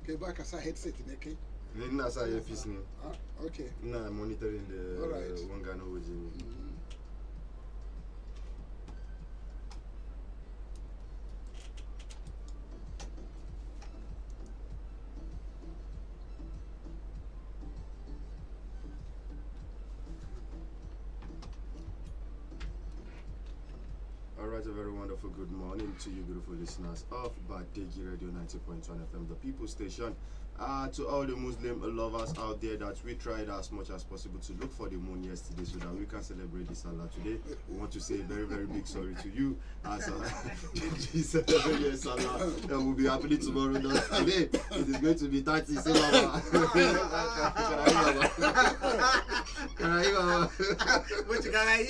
Okay, back as a headset in okay. Nina sa earpiece ni. Okay. Na monitoring the Alright. Wangano Wajimi. Alright, a very wonderful good morning to you beautiful listeners of Badegi Radio 90.1 FM, the people station. To all the Muslim lovers out there, that we tried as much as possible to look for the moon yesterday so that we can celebrate this Salah today. We want to say a very, very big sorry to you as celebrate Salah, and we'll be happy tomorrow. Today it is going to be 30. Say, Mama. What you got?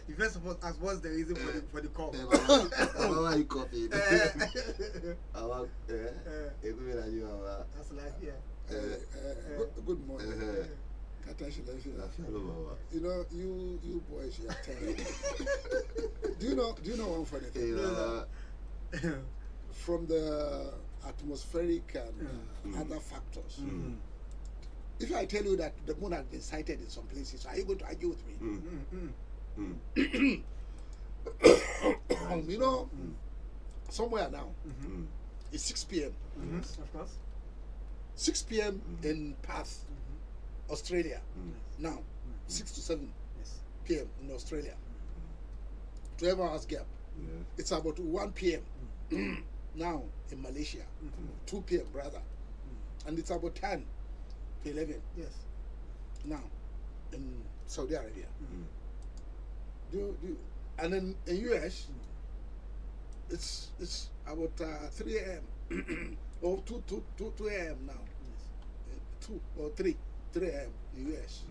You first of all ask what's the reason for the call. Mama, you coffee. That's like Good morning. You know, you boys, you are telling. Do you know one funny thing? From the atmospheric and other factors. If I tell you that the moon has been sighted in some places, are you going to argue with me? You know, somewhere now, it's 6 p.m. Of course. 6 p.m. in Perth, Australia. Now, 6 to 7 p.m. in Australia. 12 hours gap. It's about 1 p.m. now in Malaysia. 2 p.m. brother. And it's about 10 to 11. Yes. Now in Saudi Arabia. And then in US, it's about 3 a.m. or 2 a.m. now. Yes. 2 or 3 a.m. in US.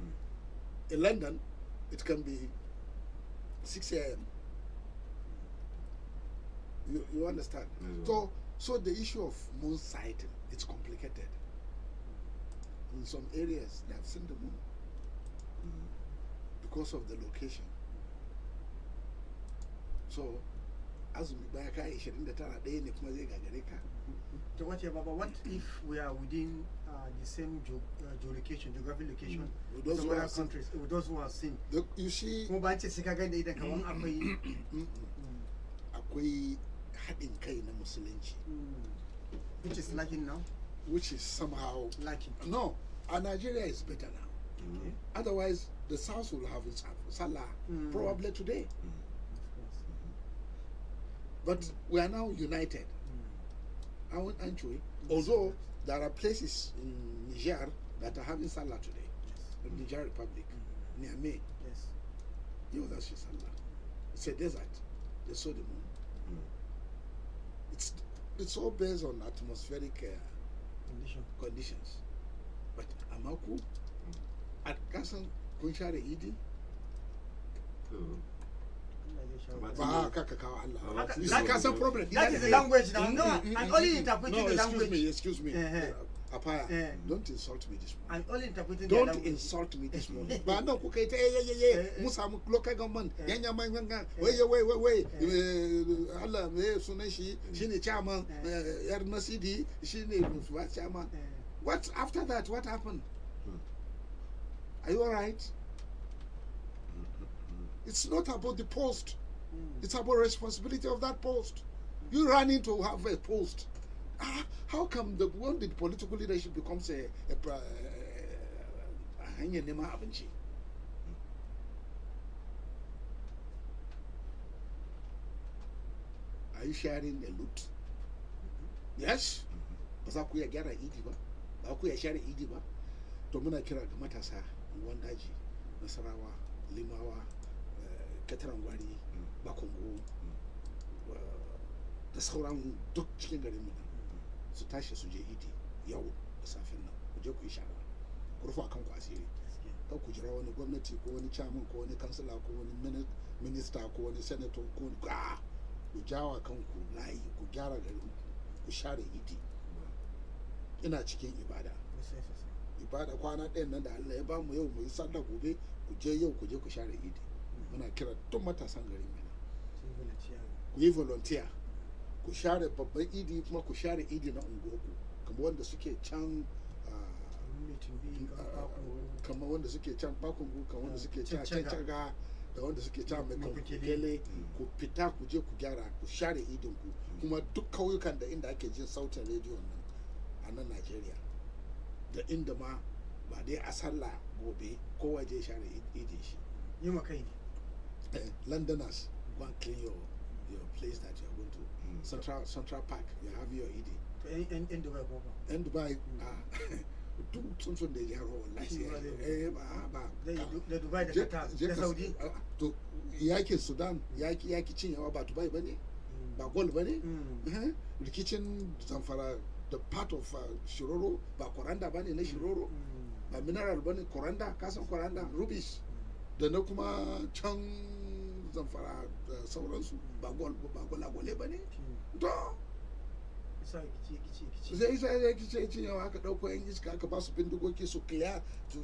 In London, it can be 6 a.m. You understand? So the issue of moon sighting, it's complicated. In some areas, they have seen the moon because of the location. So, as we back, I should in the Tara day, So what if we are within the same geographic location with those other countries, with those who are seen? You see, which is lacking now? Which is somehow lacking. No, Nigeria is better now. Otherwise, the South will have its Salah probably today. But we are now united. Aren't we? Although there are places in Niger that are having Salah today. In Niger Republic, near me. Yes. That's your Salah. It's a desert. They saw the moon. It's all based on atmospheric conditions. But Amaku, at Kasan Kunshare Idi. That's a problem. That is the language now. No, I'm only interpreting the language. Excuse me. Apaya, don't insult me this morning. I'm only interpreting the language. Don't insult me this morning. But no, okay, Musa local government. Wait. Allah, Suneshi, Shini Chairman, Erna City, Shini Chairman. What after that? What happened? Are you all right? It's not about the post. It's about responsibility of that post. You run in to have a post. How come when the political leadership becomes a are you sharing a loot? Yes? Ba za ku iya gyara idi ba? Ba ku iya share idi ba? To muna kira ga matasa ruwan daji, Nasarawa, Limawa, Kataran Gwari, Bakongo, da sauran duk cikin garin mu su tashi su je idi yau da safin nan ku je ku yi shara ku rufa kanku asiri kar ku jira wani gwamnati ko wani chairman ko wani kansila ko wani minista ko wani senator ko ku jawa kanku layi ku gyara garin ku share idi. Ina cikin ibada kwana ɗayan nan da Allah ya ba mu yau mu yi sallah gobe ku je yau ku je ku share idi. Muna kira duk matasan garin mu ku yi volunteer ku share babban idi kuma ku share idi na unguwarku kamar wanda suke can kamar wanda suke can bakungu kamar wanda suke can cancaga da wanda suke can mai kele ku fita ku je ku gyara ku share idin ku kuma duk kauyukan da inda ake jin sautin rediyon nan a nan Najeriya da inda ma ba dai a sallah gobe kowa je share idin shi yi ma kai Londoners go and clean your place that you are going to Central Park you have your ID in Dubai ko in Dubai duk sun da ya rawa wallahi da Dubai da Qatar da Saudi to yakin Sudan yaki cinyewa ba Dubai bane ba gold bane rikicin Zamfara the part of Shiroro ba Koranda bane na Shiroro ba mineral bane Koranda kasan Koranda rubbish da na kuma can Zamfara da sauransu ba gwalagwale ba ne to sai kice yawa aka dauko yan iska aka ba su bindigoki su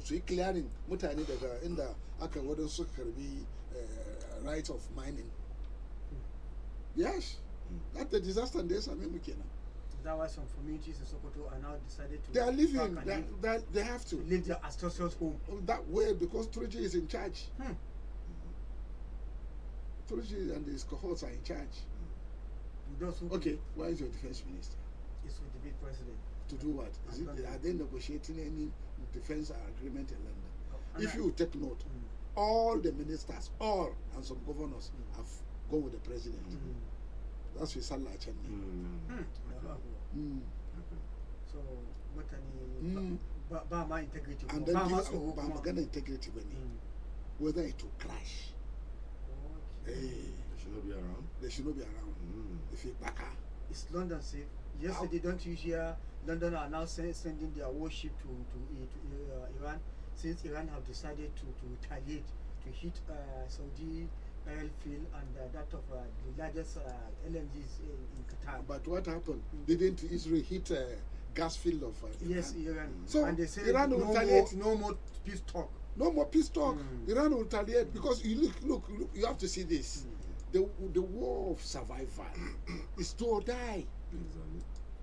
yi clearing mutane daga inda aka wadda su karbi right of mining yes that the disaster da ya same mu kenan. That why some communities in Sokoto are now decided to. They are living. They have to leave their ancestral home. That way because Turji is in charge. Turji and his cohorts are in charge. Okay, why is your defense minister? It's with the big president. To do what? Are they negotiating any defense agreement in London? If you take note, all the ministers, and some governors have gone with the president. That's with Salah Chani. So, mutane ba ma integrity. And then ba magana integrity bane. Whether it will crash. They should not be around. They should not be around. If it back up. Is London safe? Yesterday, don't you hear London are now sending their warship to Iran, since Iran have decided to retaliate, to hit Saudi oil field and that of the largest LNGs in Qatar. But what happened? Didn't Israel hit a gas field of Iran? Yes, Iran. So and they say Iran will retaliate. No more peace talk. No more peace talk. Iran will retaliate because you look, you have to see this. The war of survival is do or die.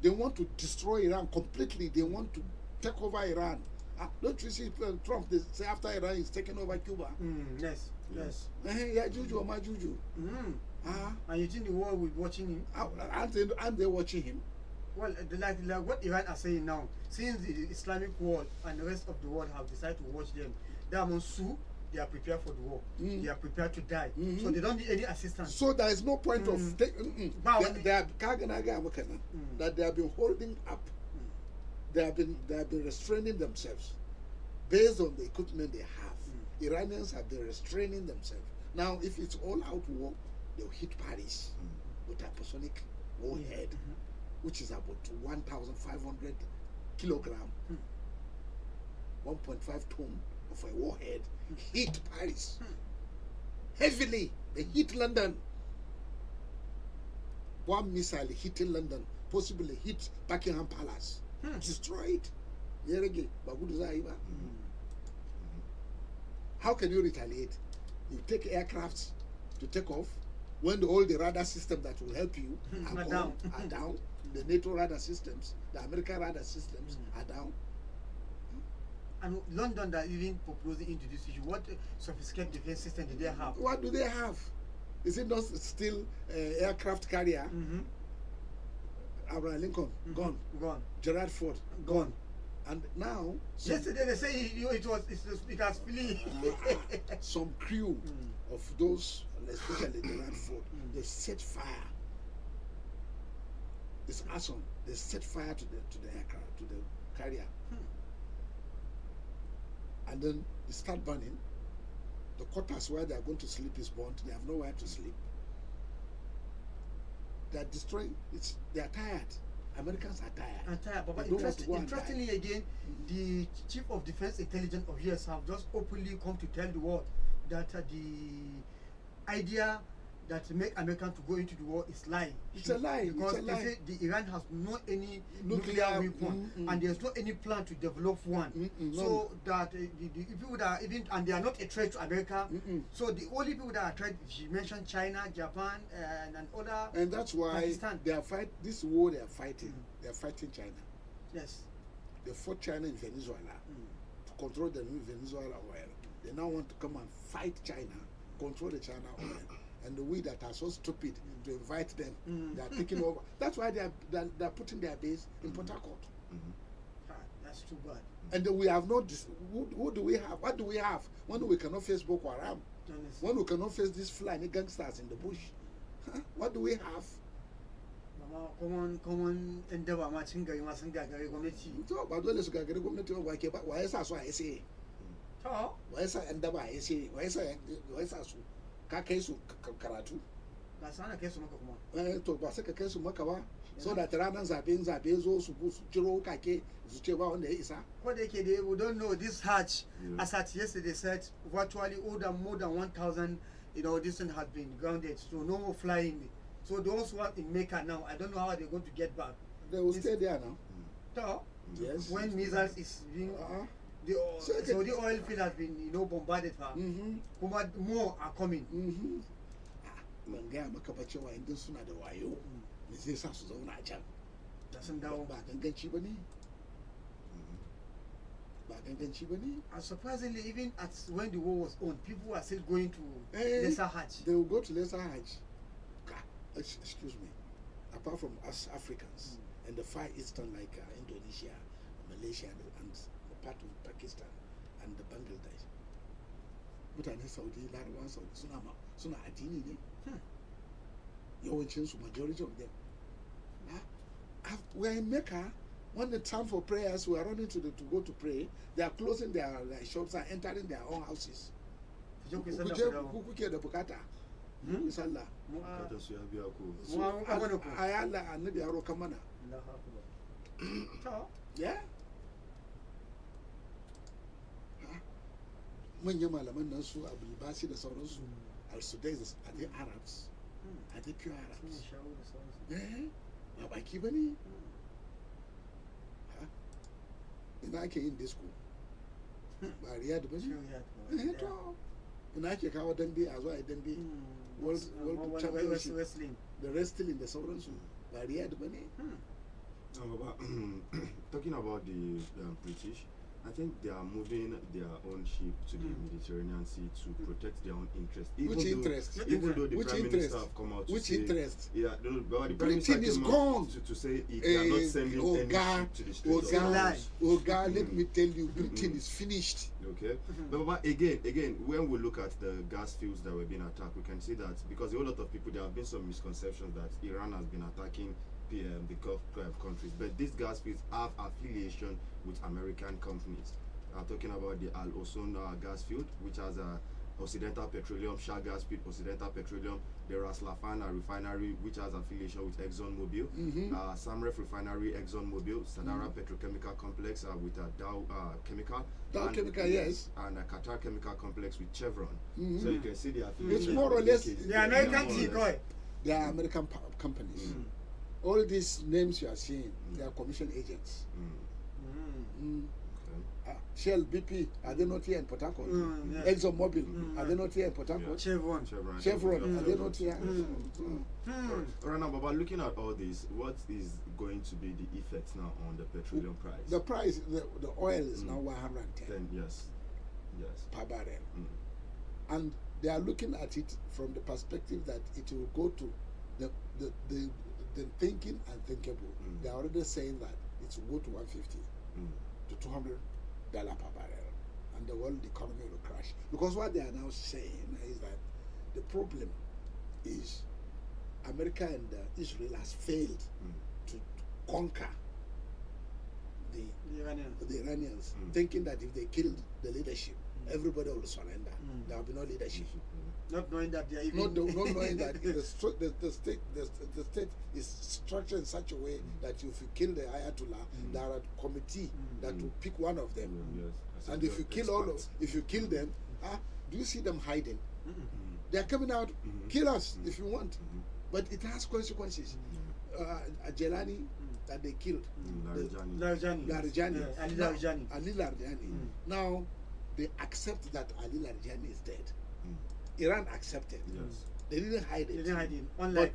They want to destroy Iran completely. They want to take over Iran. Don't you see Trump? They say after Iran is taking over Cuba. Yes. Yeah, Juju or my Juju. And you think the world will be watching him? Aren't they watching him? Well, like what Iran are saying now, since the Islamic world and the rest of the world have decided to watch them, they are they are prepared for the war. They are prepared to die. So they don't need any assistance. So there is no point of that they have been holding up. They have been restraining themselves based on the equipment they have. Iranians have been restraining themselves. Now, if it's all out war, they'll hit Paris with hypersonic warhead, which is about 1,500 kilogram, 1.5 ton of a warhead. Hit Paris heavily. They hit London. One missile hitting London, possibly hit Buckingham Palace, destroy it. How can you retaliate? You take aircrafts to take off when all the radar systems that will help you are down. The NATO radar systems, the American radar systems are down. And London that even proposing into this issue, what sophisticated defense system do they have? What do they have? Is it not still aircraft carrier? Abraham Lincoln, gone. Gerald Ford, gone. And now yesterday they say it has flee. Some crew of those, especially Gerald Ford, they set fire. It's awesome. They set fire to the aircraft, to the carrier. And then they start burning. The quarters where they are going to sleep is burnt. They have nowhere to sleep. They are destroying. They are tired. Americans are tired. But interestingly again, the Chief of Defense Intelligence of US have just openly come to tell the world that the idea that make America to go into the war is lie. It's a lie. Because It's a lie. they say the Iran has no any Nuclear, nuclear weapon, and there's no any plan to develop one. So that the people that are even, and they are not a threat to America. So the only people that are threat, she mentioned China, Japan, and other. And that's why Pakistan. they are fight this war they are fighting. They are fighting China. Yes. They fought China in Venezuela to control the Venezuela oil. They now want to come and fight China, control the China oil. And the we that are so stupid to invite them, they are taking over. That's why they are putting their base in Port Harcourt. That's too bad. And then we have not. Who do we have? What do we have? When we cannot face Boko Haram, when we cannot face these flying gangsters in the bush, what do we have? Common endeavor matching gari masun gagari gwamnati. To ba dole su gagari gwamnati ba ke ba waye sa su a SA To waye sa yan daba a SA waye sa su ka kai su karatu ga sana kai su maka kuma. to ba sai ka kai su maka ba so da ranar zabe zo su ciro kake su ce ba wanda ya isa. Ko da yake dai we don't know this Hajj, as at yesterday said, virtually more than 1,000, this thing has been grounded, so no more flying. So those who are in Mecca now, I don't know how they're going to get back. They will stay there now. So Yes. when missiles is being so the oil field has been bombarded. More are coming. Ban gaya maka ba cewa idan suna da wayo me zai sa su zauna a can Da sun dawo. ba ganganci ba ne ba ganganci ba ne. And surprisingly, even at when the war was on, people were still going to Lesser Hajj. They will go to Lesser Hajj. Excuse me. Apart from us Africans and the Far Eastern like Indonesia, Malaysia, and part of Pakistan and the Bangladesh. Mutanen Saudi, Larabawan Saudi suna addini ne. Yawancinsu, majority of them. We are in Mecca. When the time for prayers, we are running to go to pray. They are closing their shops and entering their own houses. Kuke da bukata. Sallah. Kada su ya biya ku. Ayala annabi ya roƙa mana. Yeah. Manyan malaman nan su Abdul Basi da sauransu. Al-Sudais, are they Arabs? Are they pure Arabs? Ba baki ba ne? Ina ake yin disco? Ba Riyadh ba ne? Ina ake kawo dambe a zuwa dambe? World Championship, the wrestling da sauransu. Ba Riyadh ba ne? Talking about the British, I think they are moving their own ship to the Mediterranean Sea to protect their own interest. Which interest? Even though the Which Prime interest? Minister have come out to Which say... interest? Yeah, the Prime Britain Minister is came gone. out to say they are not sending any ship to the Straits of Oga, let me tell you, Britain is finished. Okay, but again, when we look at the gas fields that were being attacked, we can see that because a whole lot of people, there have been some misconceptions that Iran has been attacking the Gulf countries, but these gas fields have affiliation with American companies. I'm talking about the Al Osun gas field, which has a Occidental Petroleum, Shah Gas Field, Occidental Petroleum, the Ras Laffan refinery, which has affiliation with ExxonMobil, Samref refinery, ExxonMobil, Sadara Petrochemical Complex with Dow Chemical, Yes, and Qatar Chemical Complex with Chevron. So you can see the affiliation. It's more or less The American tea, they are American companies. All these names you are seeing, they are commission agents. Shell, BP, are they not here in Port Harcourt? ExxonMobil, are they not here in Port Harcourt? Chevron, are they not here? Right now, Baba, looking at all this, what is going to be the effect now on the petroleum price? The price, the oil is now 110 yes per barrel. And they are looking at it from the perspective that it will go to the thinking and thinkable. They are already saying that it will go to 150 to $200 per barrel, and the world economy will crash. Because what they are now saying is that the problem is America and Israel has failed to conquer the Iranians, thinking that if they killed the leadership, everybody will surrender. There will be no leadership. not knowing that they are even Not knowing that the state is structured in such a way that if you kill the Ayatollah, there are a committee that will pick one of them. And if you kill if you kill them, do you see them hiding? They are coming out, kill us if you want. But it has consequences. Jelani that they killed. Larijani. Ali Larijani. Ali Larijani. Now they accept that Ali Larijani is dead. Iran accepted. Yes. They didn't hide it. They didn't hide it. Unlike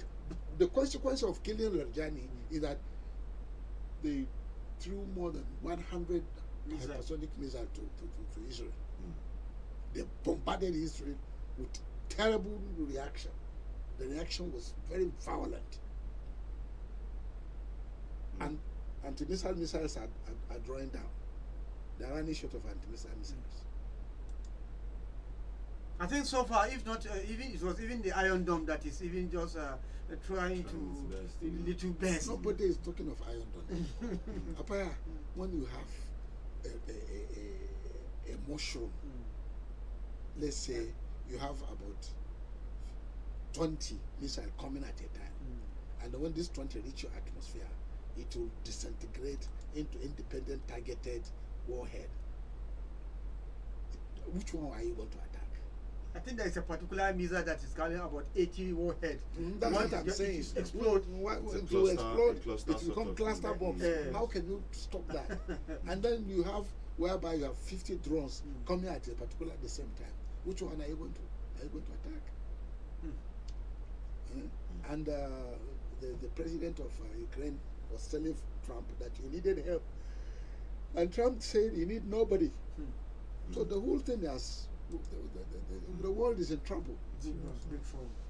The consequence of killing Larijani is that they threw more than 100 hypersonic missiles to Israel. They bombarded Israel with terrible reaction. The reaction was very violent. And anti-missile missiles are drawing down. They are running short of anti-missile missiles. I think so far, if not even it was even the Iron Dome that is even just trying to little best. Nobody is talking of Iron Dome. Apaya, when you have a mushroom, let's say you have about 20 missiles coming at a time, and when these 20 reach your atmosphere, it will disintegrate into independent targeted warhead. Which one are you going to attack? I think there is a particular missile that is carrying about 80 warheads. That's what I'm saying. Explode. It will explode. It become cluster bombs. How can you stop that? And then you have whereby you have 50 drones coming at a particular at the same time. Which one are you going to attack? And the president of Ukraine was telling Trump that you needed help, and Trump said he need nobody. So the whole thing has the world is in trouble.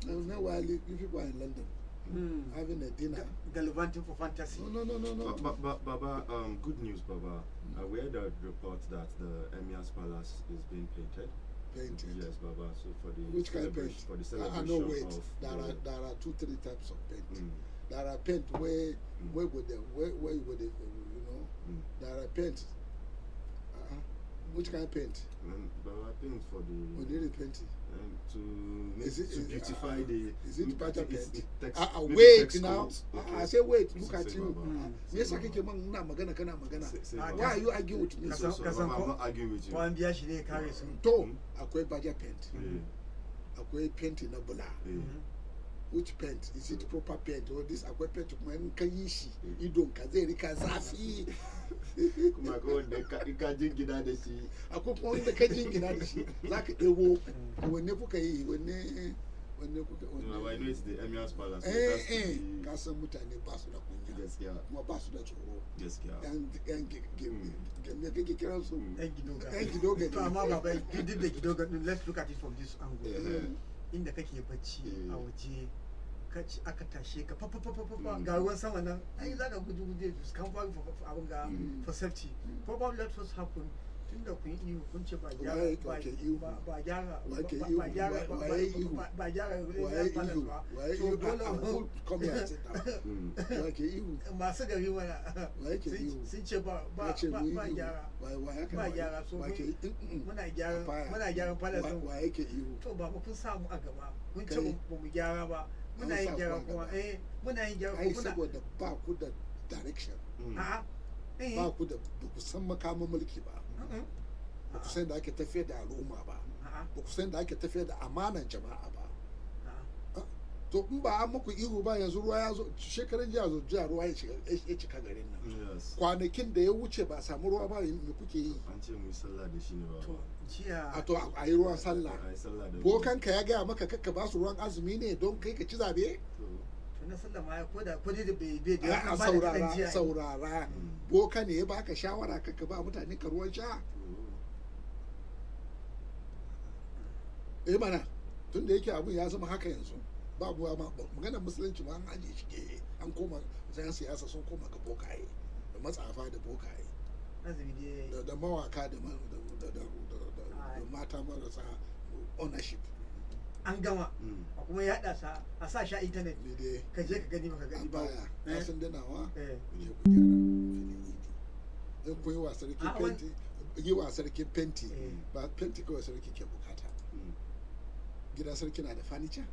And now while you people are in London having a dinner, gallivanting for fantasy. No. Baba, good news, Baba. We heard a report that the Emir's Palace is being painted. Yes, Baba. So for the which kind of paint? For the celebration No, wait. of There are 2-3 types of paint. There are paint where would they, you know? There are paint. Which kind of paint? Baba, paint for the. We need a painting. To beautify the. Is it better paint? Maybe Wait now. Okay. I say wait. Look at Say, you. Baba. Say, Why are you arguing with me? So, Baba, I'm not arguing with you. One beer she didn't carry some. To akwai budget paint. Akwai paint in a bula. Which paint? Is it proper paint or this akwai paint man kayishi? Idon kazeri kazafi. Kuma ko da ka jingina da shi. Akwai kuma wanda ka jingina da shi zaka ɗebo wanne kuka yi wanne kuka No, I know it's the Emir's Palace. ka san mutane ba su da kunya Gaskiya. kuma ba su da tsoro Gaskiya. yan me kake kiran su yan To gidoga amma baba, you did the gidoga. Let's look at it from this angle. Inda kake bacci a waje aka tashe ka ga ruwan sama nan ai zaka guje kan fa abun ga for safety. Probably let us happen tunda kun yi kun ce ba gyara so dole come here sit down wake ihu masu gari mana sun ce ba gyara so muna gyara palace wa yake ihu to ba kun samu a gaba mun ce ba mu gyara ba muna yin gyara kuma muna yin gyara kuma saboda ba ku da direction ba ku da ba ku san makamin mulki ba ba ku san da ake tafiyar da al'umma ba ba ku san da ake tafiyar da amanan jama'a ba to in ba an muku ihu ba yanzu ruwa ya zo shekaran jiya ruwa ya cika garin nan kwanakin da ya wuce ba samu ruwa ba me kuke yi An ce mu yi sallah da shi ne ba. jiya a to a yi ruwan sallah bokanka ya gaya maka kakka ba su ruwan azumi ne don kai ka ci zabe na sallah ma ko da bai da a saurara boka ne ya baka shawara kakka ba mutane ka ruwan sha mana tun da yake abun ya zama haka yanzu babu maganar musulunci ma an ajiye shi ke an koma yan siyasa sun koma ga bokaye da matsafa da bokaye da mawaka da mata marasa ownership an gama kuma ya haɗa a sa shi a intanet ka je ka gani baka gani ba ya sun danawa je ku gyara in kun yi wa sarki fenti ba fenti kawai sarki ke bukata gidan sarki na da furniture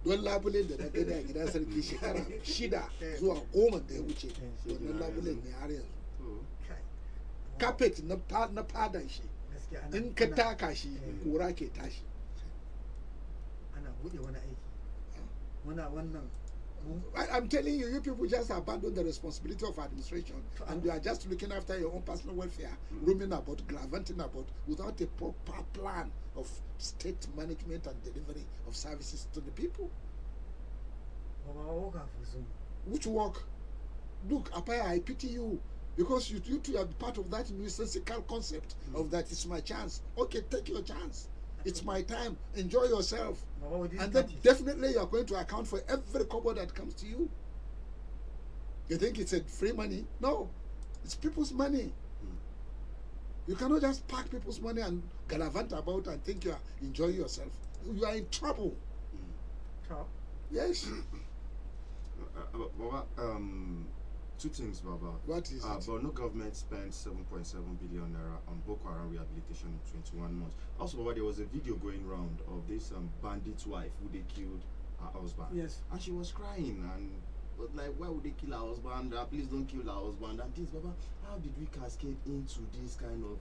don labule da na gani a gidan sarki shekara 6 zuwa 10 da ya wuce wannan labulen ne har yanzu carpet na fadan shi in ka taka shi kura ke tashi buɗe wani aiki wannan I'm telling you, you people just abandon the responsibility of administration and you are just looking after your own personal welfare, roaming about, gallivanting about, without a proper plan of state management and delivery of services to the people. Which work? Look, Apaya, I pity you because you two are part of that nonsensical concept of that it's my chance. Okay, take your chance. It's my time. Enjoy yourself. And then definitely you are going to account for every kobo that comes to you. You think it's a free money? No. It's people's money. You cannot just pack people's money and gallivant about and think you are enjoying yourself. You are in trouble. Yes. Two things, Baba. What is it? Borno government spent 7.7 billion naira on Boko Haram rehabilitation in 21 months. Also, Baba, there was a video going round of this bandit's wife who they killed her husband. Yes. And she was crying and was like, why would they kill her husband? Please don't kill her husband. And things, Baba, how did we cascade into this kind of...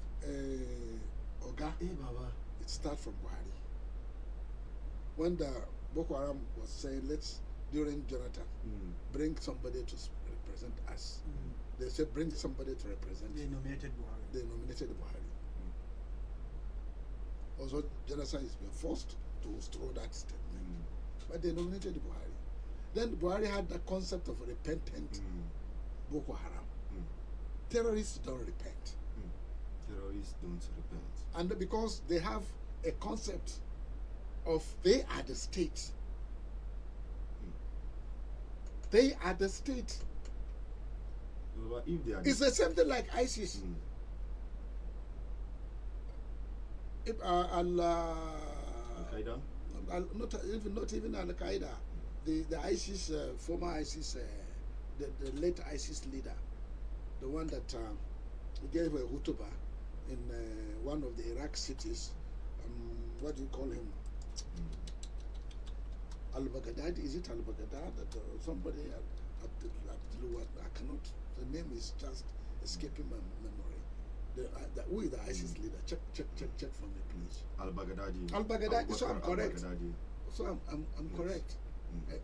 Oga, Hey, Baba. it starts from Buhari. When the Boko Haram was saying, let's, during Jonathan, bring somebody to represent us. They said, bring somebody to represent. They nominated Buhari. Also, Jonathan has been forced to withdraw that statement. But they nominated Buhari. Then Buhari had the concept of repentant Boko Haram. Terrorists don't repent. Terrorists don't repent. And because they have a concept of they are the state. They are the state. But if they are It's the same thing like ISIS. If, Al-Qaeda? not even Al Qaeda, the ISIS former ISIS, the late ISIS leader, the one that gave a hutuba in one of the Iraq cities. What do you call him? Al-Baghdadi, is it Al-Baghdadi? Somebody, I cannot, the name is just escaping my memory. Who is the ISIS leader? Check for me, please. Al-Baghdadi. Al-Baghdadi, so I'm correct. Al-Baghdadi. So I'm Yes. correct.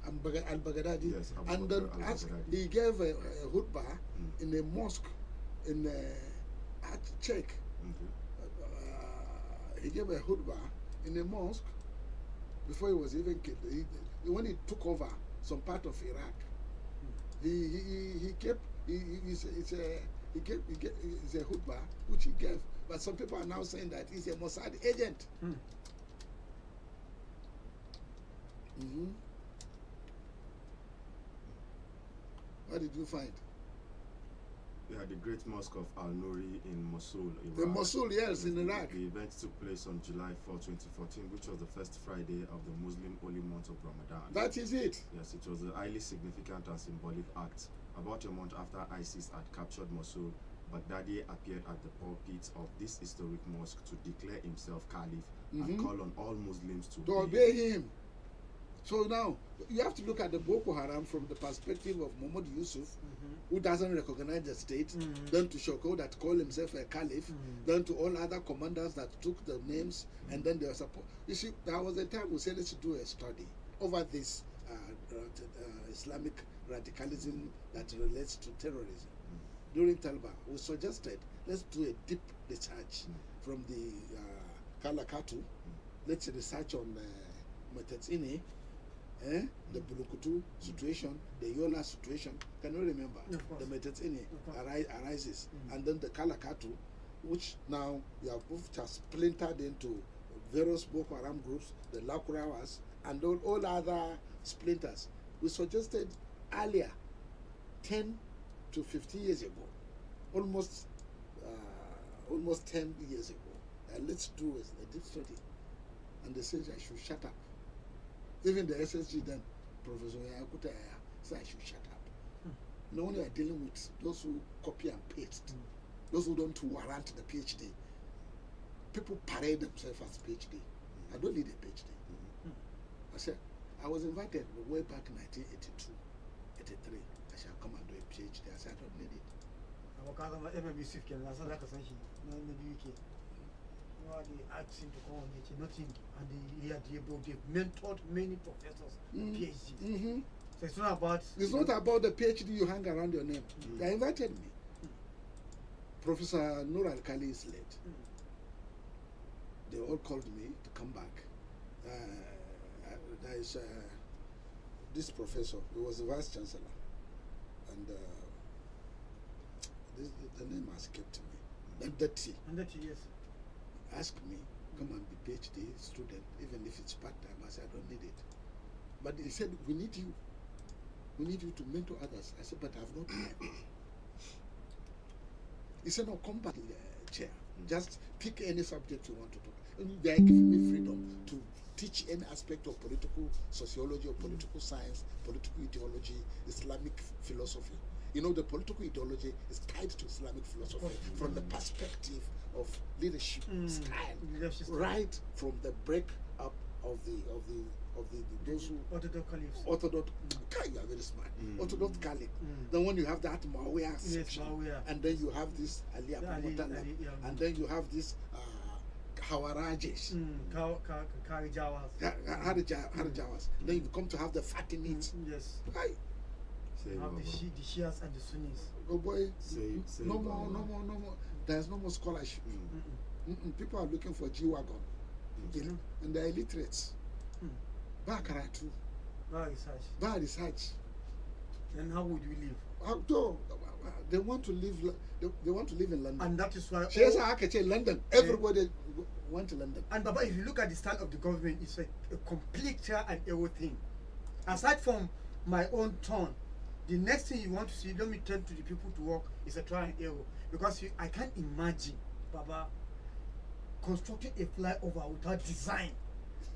Al-Baghdadi. Yes, And then Al-Baghdadi. he gave a khutbah in a mosque in at Czech. He gave a khutbah in a mosque before he was even killed. When he took over some part of Iraq, he gave a khutbah which he gave, but some people are now saying that he's a Mossad agent. What did you find? We had the Great Mosque of Al-Nouri in Mosul, Iraq. In Mosul, yes, in Iraq. The event took place on July 4, 2014, which was the first Friday of the Muslim holy month of Ramadan. That is it. Yes, it was a highly significant and symbolic act. About a month after ISIS had captured Mosul, Baghdadi appeared at the pulpit of this historic mosque to declare himself caliph and call on all Muslims to obey him. So now, you have to look at the Boko Haram from the perspective of Muhammad Yusuf, who doesn't recognize the state, then to Shoko that called himself a caliph, then to all other commanders that took the names, and then they were supposed. You see, there was a time we said let's do a study over this Islamic radicalism that relates to terrorism. During Taliban, we suggested let's do a deep research from the Kalakatu. Let's research on Metetsini, the Bulukutu situation, the Yola situation. Can you remember? The Metetsini arises, and then the Kalakatu, which now you have both just splintered into various Boko Haram groups, the Lakurawas, and all other splinters. We suggested earlier, 10 to 15 years ago, almost 10 years ago, let's do a deep study. And they said I should shut up. Even the SSG then, Professor Yakuta said I should shut up. You know, when you are dealing with those who copy and paste, those who don't warrant the PhD, people parade themselves as PhD. I don't need a PhD. I said, I was invited way back in 1982, 83. I shall come and do a PhD. I said, I don't need it. Well, they asked him to come and get nothing, and they've mentored many professors, PhDs. Mm-hmm. So it's not about. It's not about the PhD you hang around your name. They invited me. Professor Nur Al-Kali is late. They all called me to come back. There is this professor, he was the vice chancellor, and the name has escaped me. Ndati Yes. asked me, come and be PhD student, even if it's part-time. I said, I don't need it. But he said, we need you. We need you to mentor others. I said, but I've not time. He said, no, come back, chair. Just pick any subject you want to talk. And they are giving me freedom to teach any aspect of political sociology or political science, political ideology, Islamic philosophy. You know, the political ideology is tied to Islamic philosophy from the perspective of leadership style, right from the break up of those who Orthodox caliphs. Orthodox. You are very smart. Orthodox Caliph. Then when you have that Muawiyah section, and then you have this Ali Abu Muttalib, and then you have this Khawarajish, Harijawas. Then you come to have the Fatimids. Yes. Right. You have the Shias and the Sunnis. Oh boy, Say no more. There's no more scholarship. People are looking for G-Wagon, and they're illiterates. Ba karatu, ba research. Then how would we live? They want to live. They want to live in London. And that is why. London. Everybody went to London. And Baba, if you look at the style of the government, it's a complete trial and error thing. Aside from my own turn, the next thing you want to see, let me turn to the people to work, is a trial and error. Because I can't imagine, Baba, constructing a flyover without design,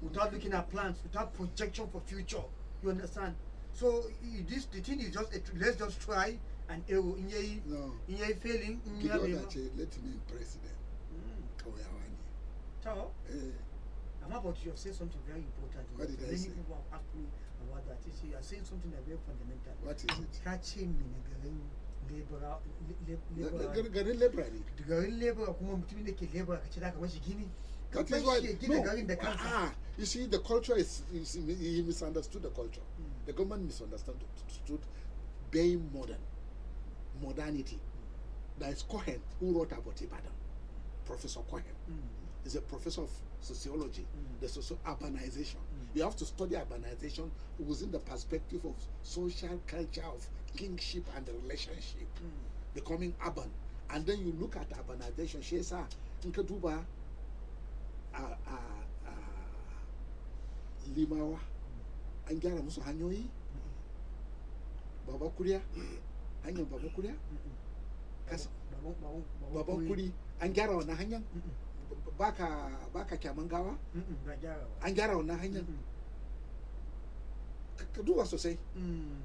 without looking at plans, without projection for future. You understand? So the thing is just let's just try and error. In your failing, let me president. Ciao. I'm about to say something very important. What did I say? Many people have asked me about that. You see, you are saying something very fundamental. What is it? Catching me labor. Garin labor. The garin labor kuma mutumin da ke labor ka ce da ka mashi gini. That is why. You see, the culture he misunderstood the culture. The government misunderstood being modernity. There is Cohen who wrote about Ibadan. Professor Cohen is a professor of sociology, the social urbanization. You have to study urbanization within the perspective of social culture of kingship and the relationship, becoming urban. And then you look at urbanization. Shesa, Nkaduba, Limawa, Angara Musu Hanyoyi, Baba Kuria, Hanyang Baba Kuria, Baba Kuri, Angara on Hanyang, Baka Kamangawa, Angara on Hanyang. Do what to say.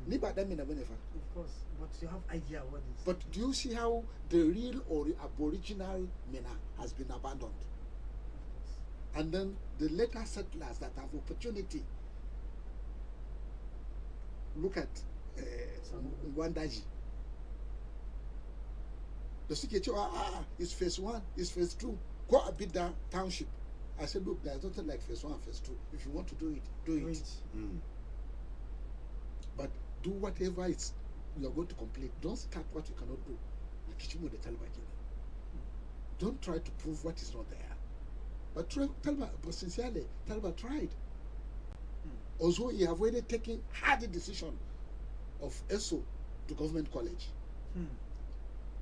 Niba them in a benefa. Of course, but you have idea what is. But do you see how the real or aboriginal Mina has been abandoned? And then the later settlers that have opportunity. Look at Wandaji. The Sikecho is phase 1, is phase 2. Go a bit down township. I said, look, there's nothing like phase 1, phase 2. If you want to do it, do it. But do whatever you are going to complete. Don't start what you cannot do. Don't try to prove what is not there. But but sincerely, Talba tried. Also, he avoided taking hard decision of ESO to government college.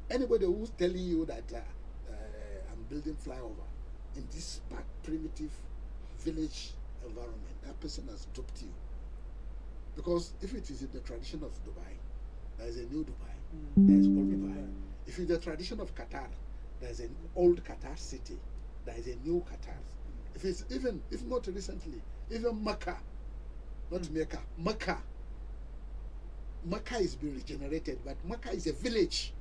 Anybody who's telling you that I'm building flyover in this primitive village environment, that person has duped you. Because if it is in the tradition of Dubai, there is a new Dubai, there is old Dubai. If it's the tradition of Qatar, there is an old Qatar city, there is a new Qatar. If it's if not recently, even Makkah, not Mecca, Makkah is being regenerated, but Makkah is a village.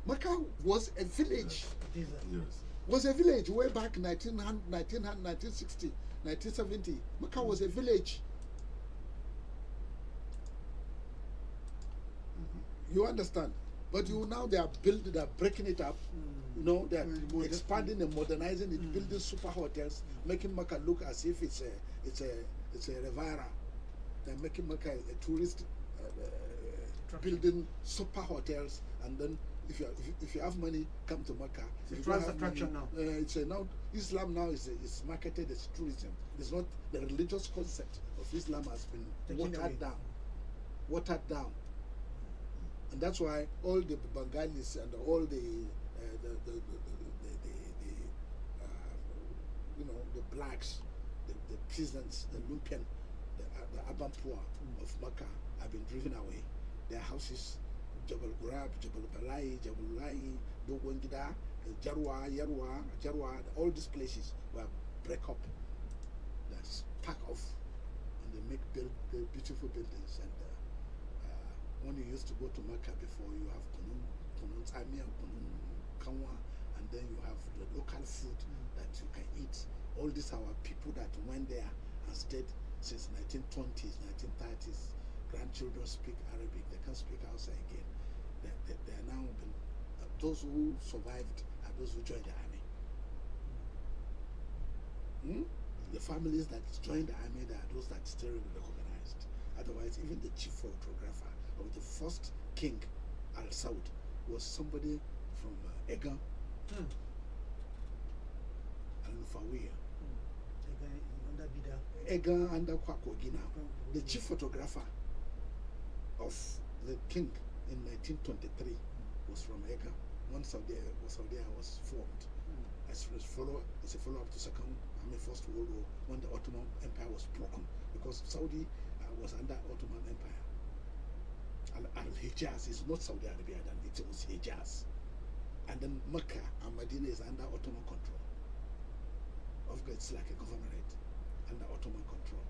Makkah was a village. Yes. Was a village way back 1960, 1970. Makkah was a village. You understand? But now they are breaking it up No, they're Modern- expanding and modernizing it, Mm. building super hotels, making Mecca look as if it's a Riviera. They're making Mecca a tourist Attraction. building super hotels, and then if you have money, come to Mecca. It's a If you don't tourist have attraction money, now. It's now Islam now is marketed as tourism. It's not the religious concept of Islam has been Taken away. watered down, and that's why all the Bengalis and all the you know, the blacks, the peasants, the lumpen, the urban poor of Makkah have been driven away. Their houses, Jabal Gurab, Jabal Balai, Jabal Lai, Dogwangida, Jarwa, all these places were break up. That's pack off, and they make build beautiful buildings. And when you used to go to Makkah before, you have kunun Tamiya, kunun Kanwa, and then you have the local food that you can eat. All these are people that went there and stayed since 1920s, 1930s. Grandchildren speak Arabic. They can't speak outside again. They are now been, those who survived are those who joined the army. The families that joined the army, they are those that still recognized. Otherwise, even the chief photographer of the first king, Al Saud, was somebody from Egan and Fawiya. Under Bida. Egan under Kwakogina. The chief photographer of the king in 1923 was from Egan. When Saudi Arabia was formed. As a follow-up to Second First World War, when the Ottoman Empire was broken, because Saudi was under Ottoman Empire. And Hijaz is not Saudi Arabia, then it was Hijaz. And then Mecca and Medina is under Ottoman control. Of course, it's like a governorate under Ottoman control.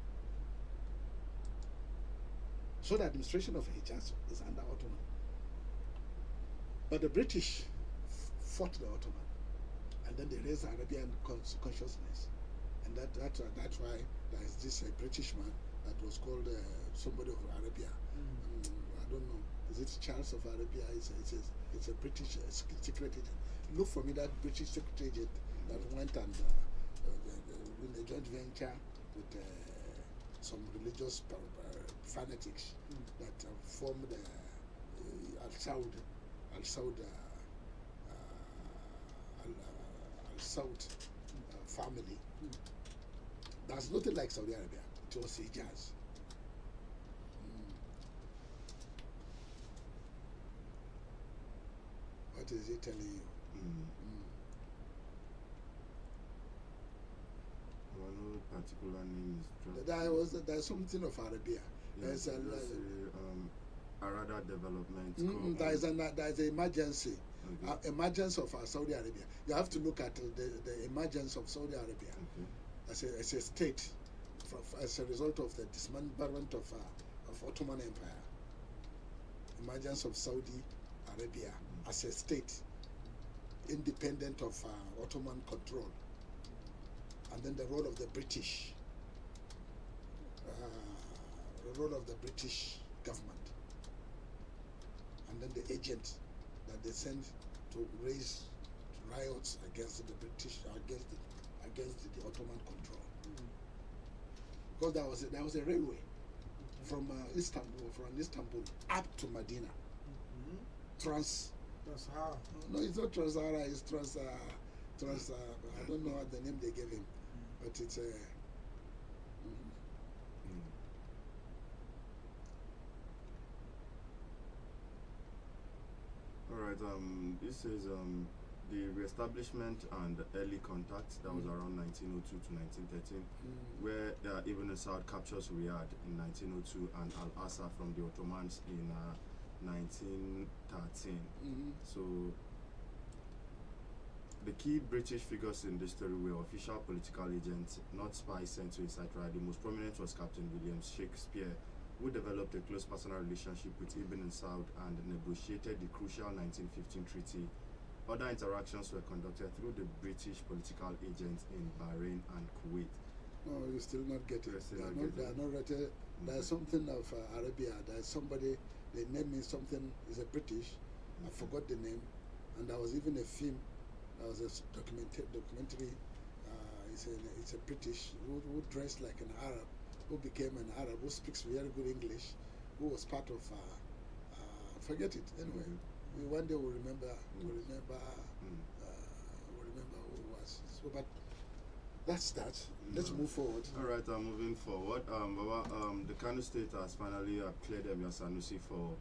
So the administration of Hijaz is under Ottoman. But the British fought the Ottoman, and then they raised Arabian consciousness. And that's why there is this British man that was called somebody of Arabia. I don't know. Is it Charles of Arabia? It's a British secret agent. Look for me that British secret agent that went and in a joint venture with some religious fanatics that formed Al Saud family. There's nothing like Saudi Arabia. It was Hijaz. What is he telling you? One particular name is There's something of Arabia. Yes, Arada Development. There's an emergency. Okay. Emergence of Saudi Arabia. You have to look at the emergence of Saudi Arabia as a state, as a result of the dismemberment of Ottoman Empire. Emergence of Saudi Arabia as a state, independent of Ottoman control, and then the role of the British, government, and then the agent that they sent to raise riots against the British, against the Ottoman control. Because there was a railway from Istanbul up to Medina. Trans-Sahara. No, it's not Trans-Sahara. It's I don't know what the name they gave him, but it's a. All right. This is the re-establishment and early contact that was around 1902 to 1913, where Ibn Saud captures Riyadh in 1902 and Al-Asa from the Ottomans in 1913. So the key British figures in this story were official political agents, not spies sent to incite riot. The most prominent was Captain William Shakespeare, who developed a close personal relationship with Ibn Saud and negotiated the crucial 1915 treaty. Other interactions were conducted through the British political agents in Bahrain and Kuwait. No, you still not get it. They are not rated. There's something of Arabia. There's somebody, the name is something, is a British. I forgot the name. And there was even a film There was a documentary. It's a British who dressed like an Arab, who became an Arab, who speaks very good English, who was part of. Forget it anyway. One day we'll remember. We'll remember. We'll remember who it was. So, but that's that. Let's move forward. All right, moving forward. Baba, the Kano State has finally cleared Emir Sanusi for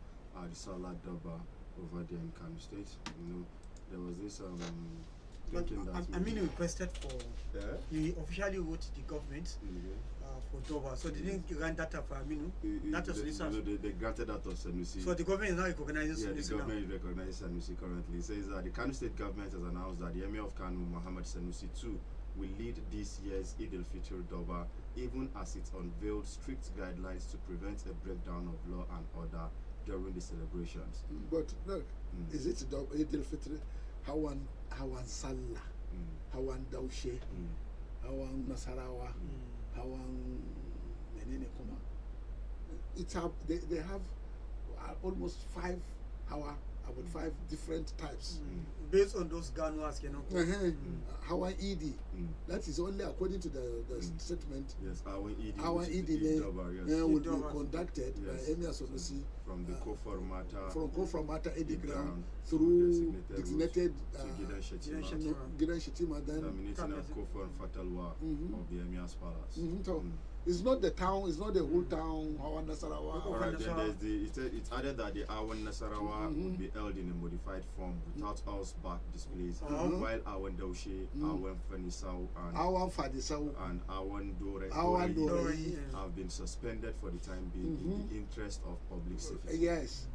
the Salah Durbar over there in Kano State. You know, there was this thinking that Aminu requested for. Yeah. He officially wrote to the government for Durbar, so they didn't grant data for Aminu. That was they granted that of Sanusi. So the government is now recognizing Sanusi. Yeah, the government is recognizing Sanusi currently. It says that the Kano State government has announced that the Emir of Kano, Muhammad Sanusi II, will lead this year's Eid al-Fitr Durbar, even as it unveiled strict guidelines to prevent a breakdown of law and order during the celebrations. But look, is it Eid al-Fitr? Hawan Sallah, Hawan Daushe, Hawan Nasarawa, Hawan Menene Kuma. It's they have almost about five different types. Based on those Ganuas, you know. Hawan Idi. That is only according to the statement. Yes, Hawan Idi. Hawan Idi will be conducted by Emir Sanusi from the Kofor-Mata. From Kofor-Mata Eidi ground through designated Gidan Shetima, then terminating at Kofor and Fatalwa of the Emir's palace. So it's not the town, it's not the whole town, Hawan Nasarawa. Alright, then it's added that the Hawan Nasarawa will be held in a modified form without horseback displays, while Hawan Daushe, Hawan Fanisau, and Hawan Dore have been suspended for the time being in the interest of public safety. Yes.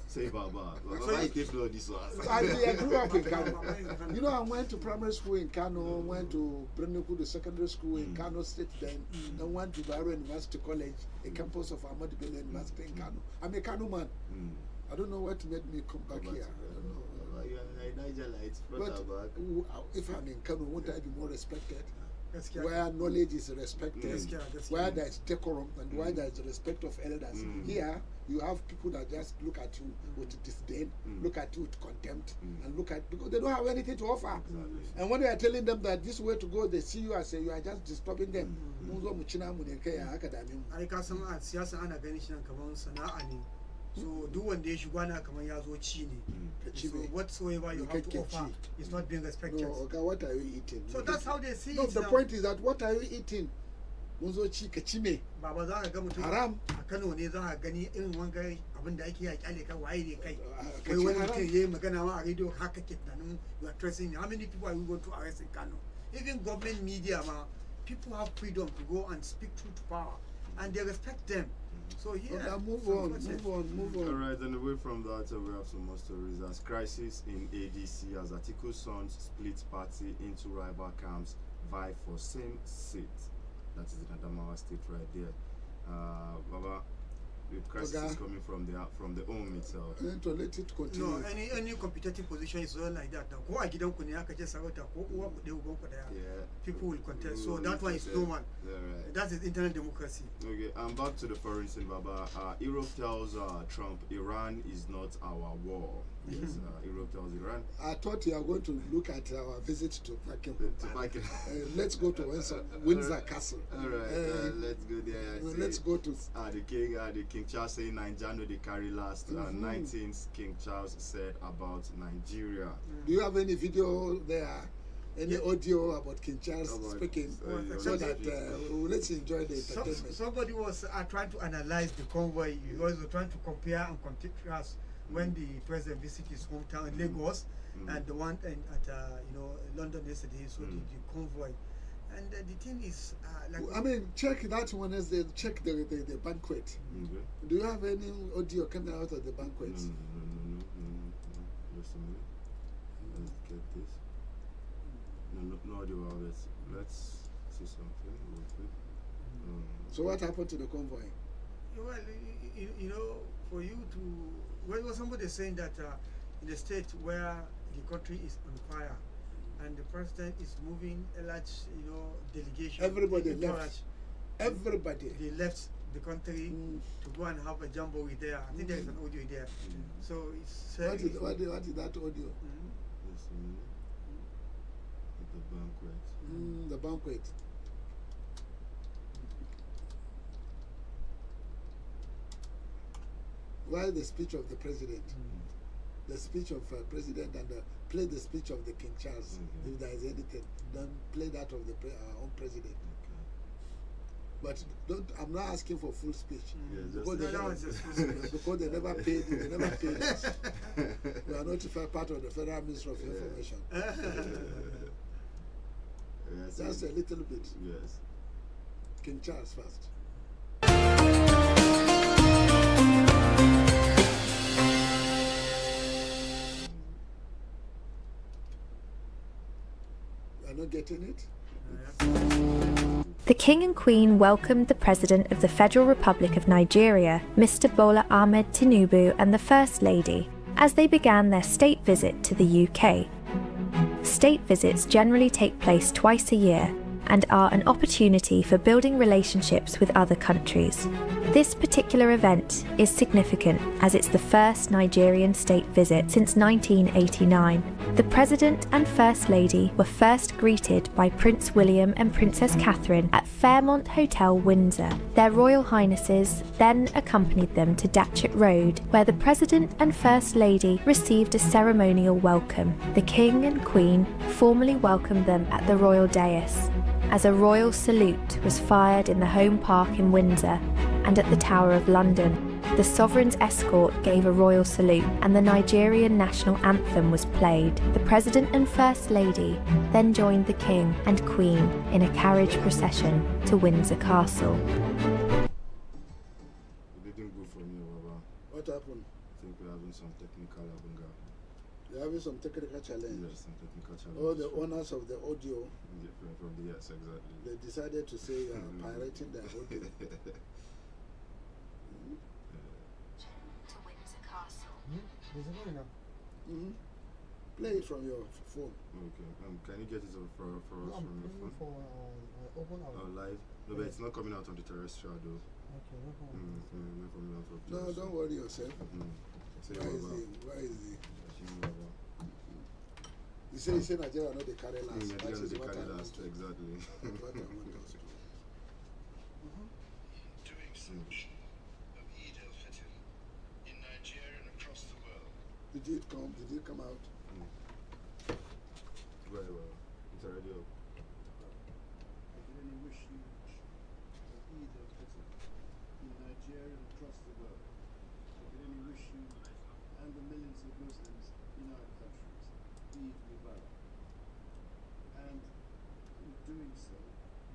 Say Baba. I take note of this one. I grew up in Kano. You know, I went to primary school in Kano, went to Brennekudu Secondary School in Kano State then, and went to Bayero University College, a campus of Ahmadu Bello University in Kano. I'm a Kano man. I don't know what made me come back here. I don't know. But if I'm in Kano, won't I be more respected? Where knowledge is respected, where there is decorum, and where there is respect of elders. Here, you have people that just look at you with disdain, look at you with contempt, and look at, because they don't have anything to offer. And when you are telling them that this way to go, they see you as you are just disturbing them. So do one day Shugana Kamayazo Chini. So whatsoever you have to offer is not being respected. No, okay, what are you eating? So that's how they see no, it. The point is that what are you eating? Munzo chi kachime. Baba za ka ga mutum haram. A Kano ne za ka gani irin wanga abin da ake kyale ka waye ne kai. Kai wani mutum yayi magana ma a radio haka ke tunanin you are tracing. How many people are you going to arrest in Kano? Even government media ma, people have freedom to go and speak truth to power, and they respect them. So yeah, move on. All right, and away from that, we have some more stories. As crisis in ADC, as Atiku Sons split party into rival camps, vie for same seat. That is in Adamawa State right there. Baba, the crisis is coming from the home itself. And to let it continue. No, any competitive position is all like that. Ko a gidan ku ne aka je sarauta ko uwa ku da uban ku daya. People will contest. So that one is normal. Right. That is internal democracy. Okay, and back to the foreign scene, Baba. Europe tells Trump, Iran is not our war. Yes, Europe tells Iran. I thought you are going to look at our visit to Buckingham. Let's go to Windsor Castle. All right, let's go there. Let's go to the King Charles saying Nigeria they carry last. 19th King Charles said about Nigeria. Do you have any video there? Any audio about King Charles speaking? So that let's enjoy the entertainment. Somebody was trying to analyze the convoy. He was trying to compare and contrast when the president visited his hometown in Lagos and the one at London yesterday. So the convoy. And the thing is, like, I mean, check that one as they check the banquet. Do you have any audio coming out of the banquet? No. Just a minute. Let's get this. No audio of it. Let's see something real quick. So what happened to the convoy? Well, for you to, well, somebody saying that in the state where the country is on fire, and the president is moving a large, delegation. Everybody left. Everybody. They left the country to go and have a jamboree there. I think there is an audio there. So it's. What is that audio? banquet. The banquet. While the speech of the president, the speech of president, and play the speech of the King Charles, if there is anything, then play that of the our own president. But I'm not asking for full speech because, because they never paid. They never paid us. We are not part of the Federal Ministry of Information. Just a little bit. Yes. King Charles first. You are not getting it? The King and Queen welcomed the President of the Federal Republic of Nigeria, Mr. Bola Ahmed Tinubu, and the First Lady, as they began their state visit to the UK. State visits generally take place twice a year and are an opportunity for building relationships with other countries. This particular event is significant as it's the first Nigerian state visit since 1989. The President and First Lady were first greeted by Prince William and Princess Catherine at Fairmont Hotel, Windsor. Their Royal Highnesses then accompanied them to Datchet Road, where the President and First Lady received a ceremonial welcome. The King and Queen formally welcomed them at the Royal Dais, as a royal salute was fired in the Home Park in Windsor and at the Tower of London. The sovereign's escort gave a royal salute and the Nigerian national anthem was played. The President and First Lady then joined the King and Queen in a carriage procession to Windsor Castle. It didn't go for me, Baba. What happened? I think we're having some technical abunga. You're having some technical challenge. Yes, some technical challenge. Oh, the owners of the audio, Yes, exactly. they decided to say you are pirating their audio. To Windsor Castle. Play it from your phone. Okay. Can you get it for us from your phone? Open Live? No, but it's not coming out on the terrestrial though. Okay, no problem. Not coming out on No, don't worry yourself. Say Where is the? Baba. You say Nigeria know they carry last. Nigeria That is they what carry I last, want. exactly. That's what I want us to. Doing such of Eid al-Fitr in Nigeria and across the world. Did it come? Did it come out? Very well. It's already up. I can only wish you of Eid al-Fitr in Nigeria and across the world. I can only wish you and the millions of Muslims in our countries Eid Mubarak. And in doing so,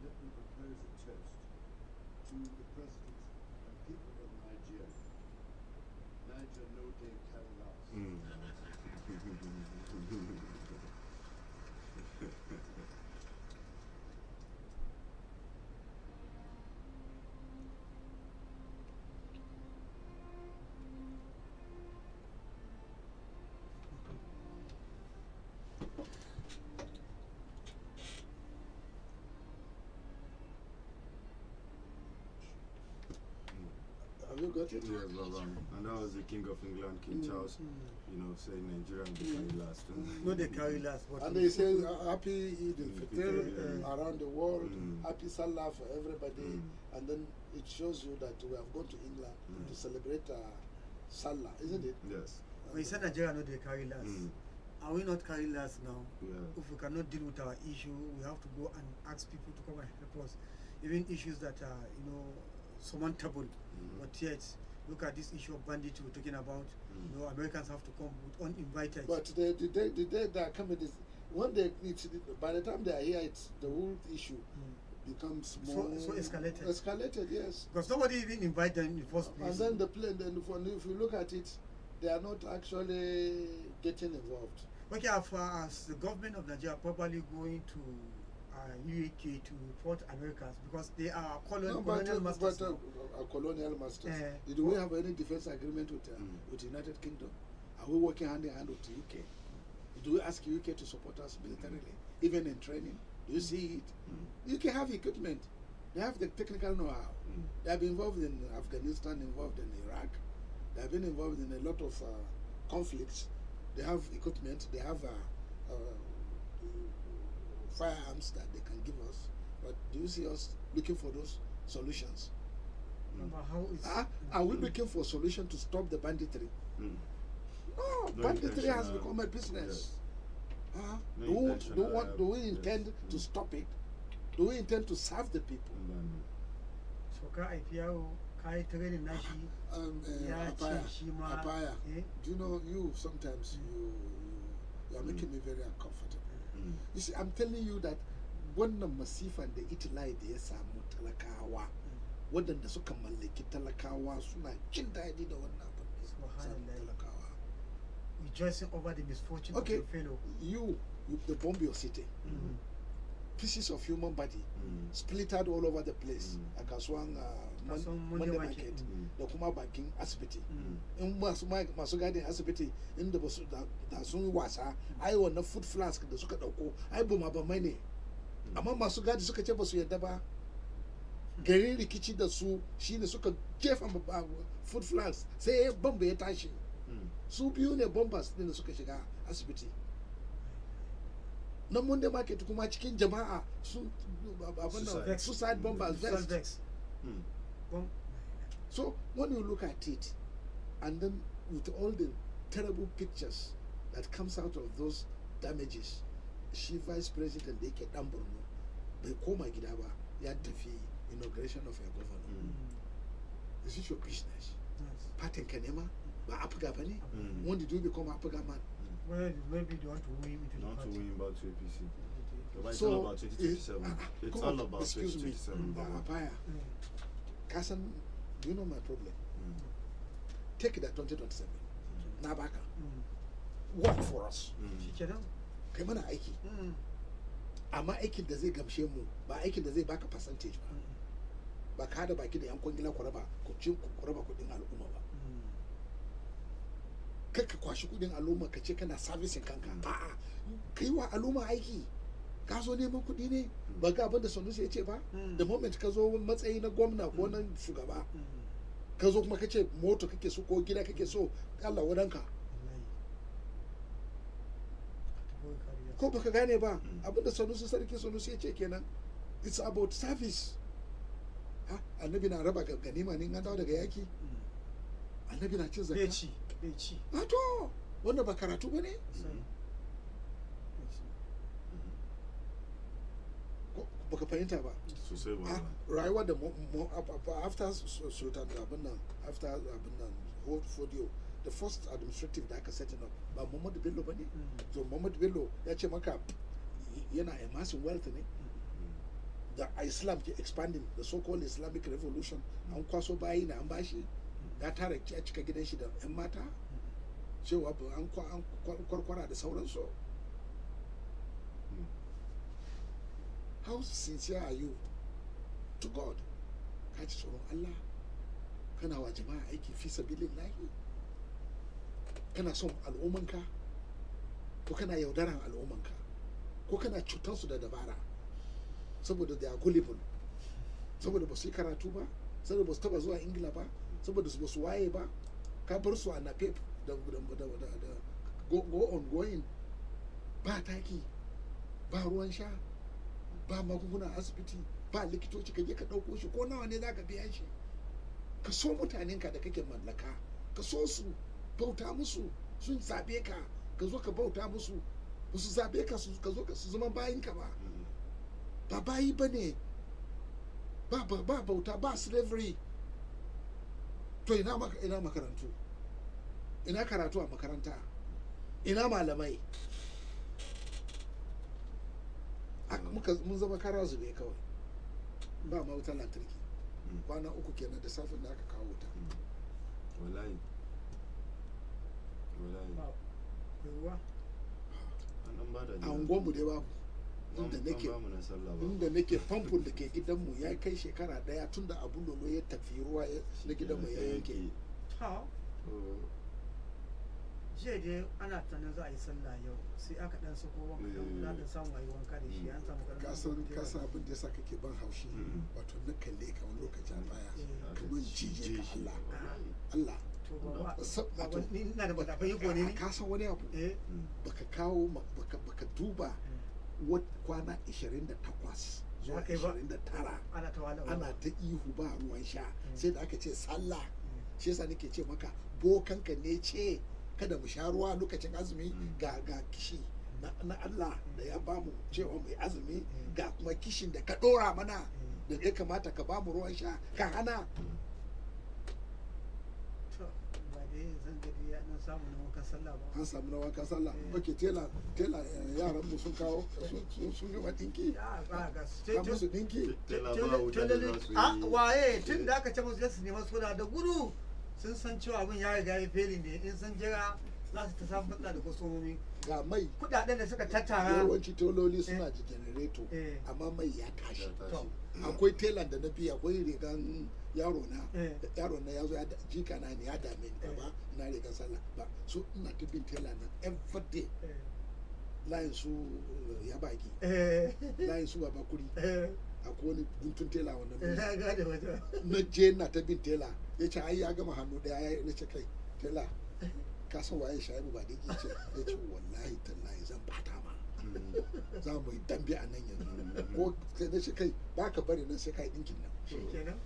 let me propose a toast to the President and people of Nigeria. Niger no day carry last. Have you got it? Yes, Baba. And that was the King of England, King Charles, saying Nigeria will be carry last. No, they carry last. And they say happy Eid al-Fitr around the world, Mm. happy Salah for everybody, and then it shows you that we have gone to England to celebrate Salah, isn't it? Yes. When you say Nigeria, no, they carry last. Are we not carry last now? Yeah. If we cannot deal with our issue, we have to go and ask people to come and help us. Even issues that are, surmountable. But yet, look at this issue of banditry we're talking about. Americans have to come with uninvited. But the day they are coming, by the time they are here, the whole issue becomes more so escalated. Escalated, yes. Because nobody even invited them in the first place. And then the plane, if you look at it, they are not actually getting involved. Okay, as the government of Nigeria probably going to UAK to report Americans because they are colonial masters. Colonial masters. Do we have any defense agreement with the United Kingdom? Are we working hand in hand with the UK? Do we ask UK to support us militarily, even in training? Do you see it? UK have equipment. They have the technical know-how. They have been involved in Afghanistan, involved in Iraq. They have been involved in a lot of conflicts. They have equipment. They have firearms that they can give us, but do you see us looking for those solutions? About how it's Are we looking for a solution to stop the banditry? Mm. No, No banditry has intentional- become a business. No Do intentional, we intend yes. to stop it? Do we intend to serve the people? so ka haifi yaro ka yi training nashi ya ce Apaya, shi ma Apaya, eh do you know, you sometimes you are making me very uncomfortable. Mm. You see, I'm telling you that wannan masifan da itilai da ya samu talakawa, waɗanda suka mallaki talakawa suna jin daɗi da wannan abin da ya samu Subhanallah. talakawa. rejoicing over the misfortune Okay. of your fellow. You they bomb your city. Mm. Pieces of human body Mm. splintered all over the place a kasuwan Kasuwan Monday Monday market Market. da kuma bakin asibiti. Mm. In masu gadin asibiti inda ba su da sun wasa ai wannan food flask da suka dauko ai buma ba mai ne, amma masu gadi suka ce ba su yadda ba, garin rikici da su shine suka jefa food flask sai bomba ya tashi. Mm. Su biyu ne bombers din da suka shiga asibiti na Monday market kuma cikin jama'a sun Suicide. suicide bombers vest. Vex. Mm. Bomb. So when you look at it, and then with all the terrible pictures that comes out of those damages, shi vice president da yake dan Borno bai koma gida ba, ya tafi inauguration of a governor. Mm. This is your business. Yes. Patin ka nema ba Apuga ba ne? Mm. When did you become Apuga man? Well, maybe they want to win into the Not to party. win back to APC. But it's So, all about 2027. It's come all on, about excuse me. 2027. Baba. Apaya, Mm. Kasan, do you know my problem? Mm. Take it at 2027. Na baka. Mm. Work for us. Mm. Shikenan. Kai mana aiki. Mm. Amma aikin da zai gamshe mu ba aikin da zai baka percentage ba. Mm. Ba ka da baki da yan kwangila ku raba kudin al'umma ba. Mm. Kar ka kwashi kudin al'umma ka ce kana servicing kanka. A'a, kai wa al'umma aiki. Ka zo neman kudi ne ba ga abin da Sanusi ya ce ba. Mm. The moment ka zo matsayi na gwamna ko na shugaba, Mm. ka zo kuma ka ce moto kake so ko gida kake so, Allah wadanka. Wallahi. Boy, kariya. Ko baka gane ba, abinda Sanusi sarki Sanusi ya ce kenan, it's about service. Annabi na raba ganima ne in an dawo daga yaki, Mm. annabi na cin Bai zakka. ci, bai ci. To wannan ba karatu ba ne? Sai. Bai ci. Baka fahimta ba. Sosai ba. Rayuwa da after Sultan abin nan, after abin nan Fodio, the first administrative da aka setting up ba Muhammadu Bello ba ne? Mm. So Muhammadu Bello ya ce maka yana amassing wealth ne? The Islam ke expanding, the so-called Islamic revolution, an kwaso bayi na an bashi, ya tara a cika gidan shi da 'yan mata, cewa an kwarkwara da sauransu. Mm. How sincere are you to God? Ka ji tsoron Allah, kana wa jama'a aiki fi sabilillahi, kana son al'ummanka, ko kana yaudaran al'ummanka, ko kana cutansu da dabara, saboda they are gullible, saboda ba su yi karatu ba, saboda ba su taba zuwa Ingila ba, saboda ba su waye ba, ka bar su a napep da go on going, ba taki, ba ruwan sha, ba magunguna asibiti, ba likitoci, ka je ka ɗauko shi ko nawa ne za ka biya shi. Ka so mutanenka da kake mallaka, ka so su, bauta musu, sun zabe ka, ka zo ka bauta musu, ba su zabe ka ka zo ka su zama bayinka ba. Ba bayi ba ne, ba bauta, ba slavery. To ina makarantu, ina karatu a makaranta, ina malamai. Mun zama kara zube kawai, ba ma wutar lantarki. Kwana uku kenan da safin da aka kawo wuta. Wallahi. Wallahi. Ba ruwa. An dan bada A unguwanmu dai babu. Inda nake famfon da ke gidanmu ya kai shekara daya tun da abun lolo ya tafi ruwa na gidanmu ya yanke. Ha. Jiya dai ana tunanin za a yi sallah yau sai aka dan sako wanka za ta samu a yi wanka da shi an samu Kasa abin da yasa kake ban haushi, wato na kalle ka wani lokaci a baya kamar cije ka Allah. to ba Wato ni ina da bada bai gone ne ka san wani abu, eh baka kawo baka duba kwana 28 zuwa Aka yi ba- 29 ana ta wahala ana ta ihu ba ruwan sha sai da aka ce sallah shi yasa nake ce maka bokanka ne ce kada mu sha ruwa lokacin azumi ga kishi na Allah da ya bamu cewa mai azumi ga kuma kishin da ka dora mana da ya kamata ka bamu ruwan sha ka hana. to ba dai zan gadi ya nan samu na wankan sallah ba An samu na wankan sallah bake tela yaran mu sun kawo sun yi dinki ba ga ka musu dinki. Tela ba wuta da za su a yi. waye tun da aka ce musu su neman suna da gudu sun san cewa abin ya riga ya feli ne in sun jira za su ta samu matsala da kwasomomi Ga mai kudaden da suka tattara yawanci tololi suna da janareto amma mai ya tashi. Akwai telan da na biya akwai rigan yaro na ya zo jika na ne ya dame ni baba na rigan sallah ba so ina ta bin tela na everyday layin su ya baki layin su baba kuri akwai wani guntun tela wannan na gane wata na je na ta bin tela ya ce ai ya gama hannu daya ya na ce kai tela ka san waye shaibu ba da ya ce wallahi tallahi zan bata ma za mu yi dambe a nan yanzu ko sai na ce kai ba ka bari nan sai ka yi dinkin nan shikenan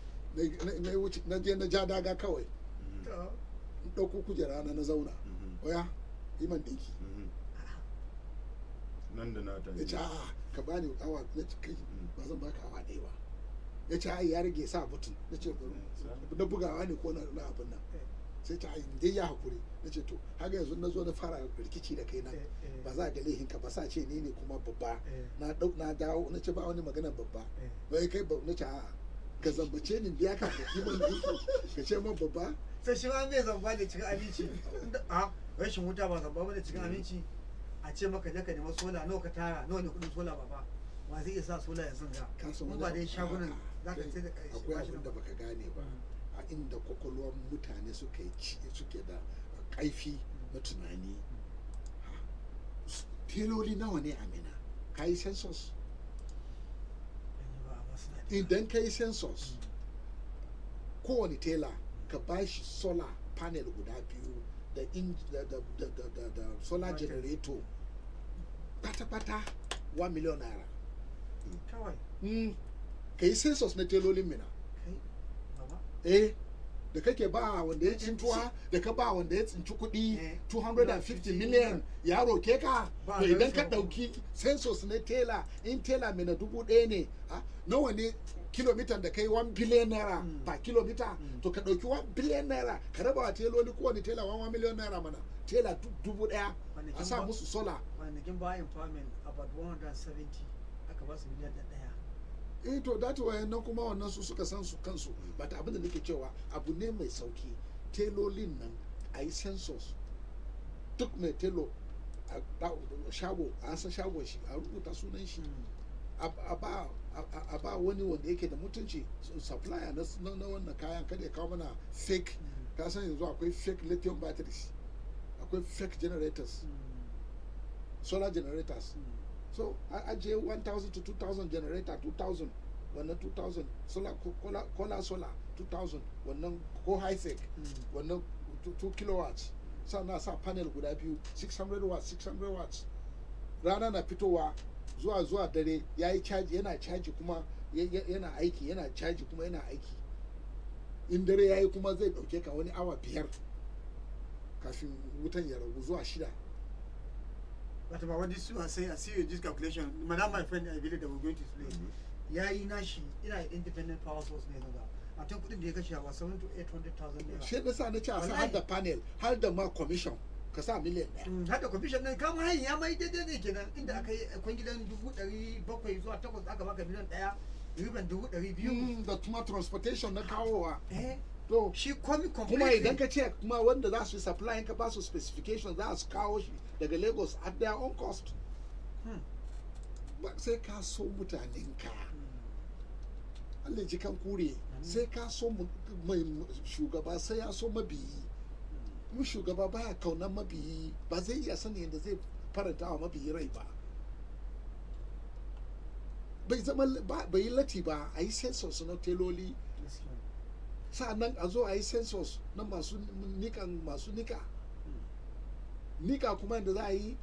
na wuce na je na ja daga kawai to in ɗauko kujera na zauna oya yi man dinki Nan da na ta ya ce a'a ka bani awa na ce kai ba zan baka awa ɗaya ba ya ce ai ya rage sa butun na ce na bugawa ne ko na abin nan sai ta dai ya hakuri na ce to haka yanzu na zo na fara rikici da kai na ba za a ga laihin ka ba sa ce ni ne kuma babba na dawo na ce ba wani magana babba bai kai na ce a'a ka zambace ni biya ka kiman dinki ka ce man babba sai shi ma mai zamba da cikin aminci a rashin wuta ba zamba ba da cikin aminci a ce maka je ka nemi sola nawa ka tara nawa ne kudin sola ba wa zai iya sa sola ya zanga ka san mun wani ba dai abu? shagunan A'a, za ka sai da kai akwai abin da baka gane ba a inda kwakwalwar mutane suke da kaifi na tunani teloli nawa ne amina ka yi census idan ka yi census kowane tela ka ba shi solar panel guda biyu da solar generator pata-pata 1 million naira kawai ka yi census na telolin mina kai baba da kake ba wanda ya tsintuwa da ka ba wanda ya tsinci kuɗi 250 million ya roke ka to idan ka ɗauki census na tela in tela mai na 1,000 ne nawa ne kilomitan da kai 1 billion naira per kilomita to ka ɗauki 1 billion naira ka raba wa teloli kowane tela 1 million naira mana tela 1,000 a sa musu sola kwanakin bayan empowerment about 170 aka ba su miliyan ɗaya to dati wayannan kuma wannan su suka san su kansu ba ta abin da nake cewa abu ne mai sauki telolin nan a yi census duk mai telo a shago a san shagon shi a rubuta sunan shi a ba wani wanda yake da mutunci supplier na wannan kayan kada ya kawo mana fake ka san yanzu akwai fake lithium batteries akwai fake generators solar generators so I ajiye 1,000 to 2,000 generator 2,000 wannan 2,000 solar kola solar 2,000 wannan ko high tech wannan 2 kilowatts sannan sa panel guda biyu 600 watts 600 watts rana na fitowa zuwa dare yayi caji yana caji kuma yana aiki yana caji kuma yana aiki in dare yayi kuma zai dauke ka wani awa 5 kafin wutan ya ragu zuwa 6. But about what this was saying, I see this calculation. Madam, my friend, I believe that we're going to explain. Yeah, nashi ina independent power source ne daga. A tun kudin da ya kashe ba 700 to 800,000 naira. Shi da sa na ce a sa har da panel, har da ma commission ka sa miliyan ɗaya. Har da commission ɗin kama hayin ya mai daidai ne kenan inda aka yi kwangilan 700,000 zuwa 800 aka baka miliyan ɗaya, riban 200,000. Da kuma transportation na kawowa. To shi komi kuma idan ka ce kuma wanda za su yi supply ka ba su specification za su kawo shi daga Lagos at their own cost. Ba sai ka so mutanen ka. Allah ji kan kure sai ka so mai shugaba sai ya so mabiyi. Mu shugaba baya kaunan mabiyi ba zai iya sani yadda zai faranta wa mabiyi rai ba. Bai zama bai yi lati ba a yi census na teloli. Sa'annan a zo a yi census na masu nika nika kuma da za a yi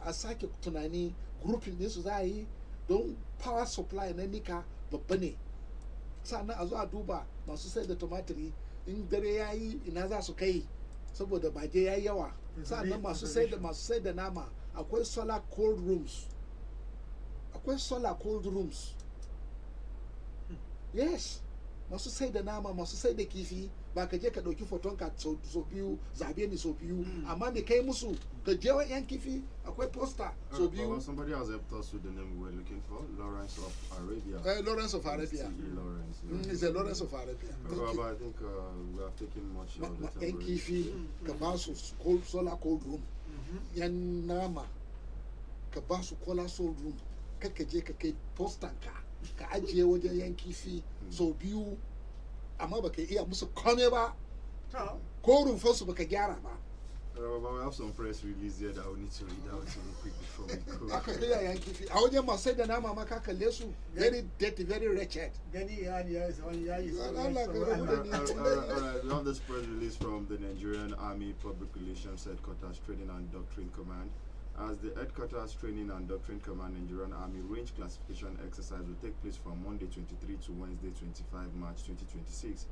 a sake tunani grouping din su za a yi don power supply na nika babba ne, sannan a zo a duba masu sai da tumatiri in dare ya yi ina za su kai saboda baje ya yi yawa, sannan masu sai da nama akwai solar cold rooms, yes, masu sai da nama masu sai da kifi ba ka je ka ɗauki foton ka so biyu zabe ni so biyu amma me kai musu ka je wa yan kifi akwai poster so biyu. Somebody has helped us with the name we were looking for, Lawrence of Arabia. Lawrence of Arabia. Lawrence. It's a Lawrence of Arabia. But I think we have taken much of the time. Yan kifi ka ba su solar cold room, yan nama ka ba su solar cold room, kaka je ka kai poster ka ajiye wajen yan kifi so biyu amma baka iya musu kome ba ko rumfar su baka gyara ba. But we have some press release here that we need to read out real quick before we go. Aka kira yan kifi a wajen masu sai da nama ma ka kalle su very dirty, very wretched. Gani ya yi Alright, we have this press release from the Nigerian Army Public Relations Headquarters Training and Doctrine Command. As the Headquarters Training and Doctrine Command Nigerian Army range classification exercise will take place from Monday 23 to Wednesday 25 March 2026.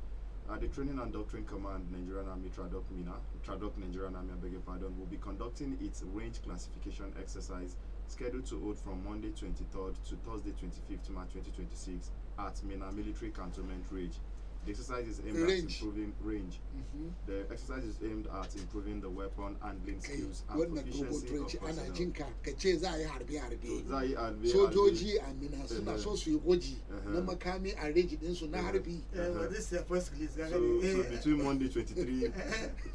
The Training and Doctrine Command Nigerian Army Tradoc Nigerian Army, I beg your pardon, will be conducting its range classification exercise scheduled to hold from Monday 23rd to Thursday 25th March 2026 at Mina Military Cantonment Range. The exercise is aimed at improving range. The exercise is aimed at improving the weapon handling skills and proficiency of personnel. Sojoji a Mina suna so su yi gwaji na makami a range din su na harbi. This is the first release. So between Monday 23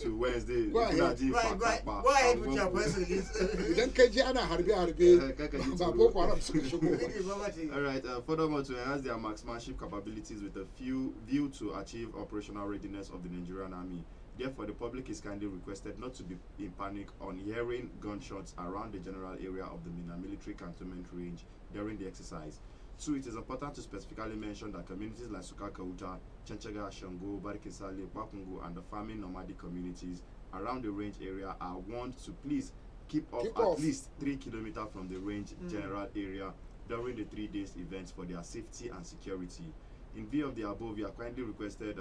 to Wednesday, Go ahead with your first release. Idan ka ji ana harbe ba Boko Haram suka shigo. Alright, furthermore, to enhance their marksmanship capabilities with a view to achieve operational readiness of the Nigerian Army. Therefore, the public is kindly requested not to be in panic on hearing gunshots around the general area of the Mina Military Cantonment Range during the exercise. 2. It is important to specifically mention that communities like Suka Kauta, Chanchaga, Shango, Barikisale, Bakungu, and the farming nomadic communities around the range area are warned to please keep off at least 3 kilometers from the range general area during the 3 days events for their safety and security. In view of the above, you are kindly requested,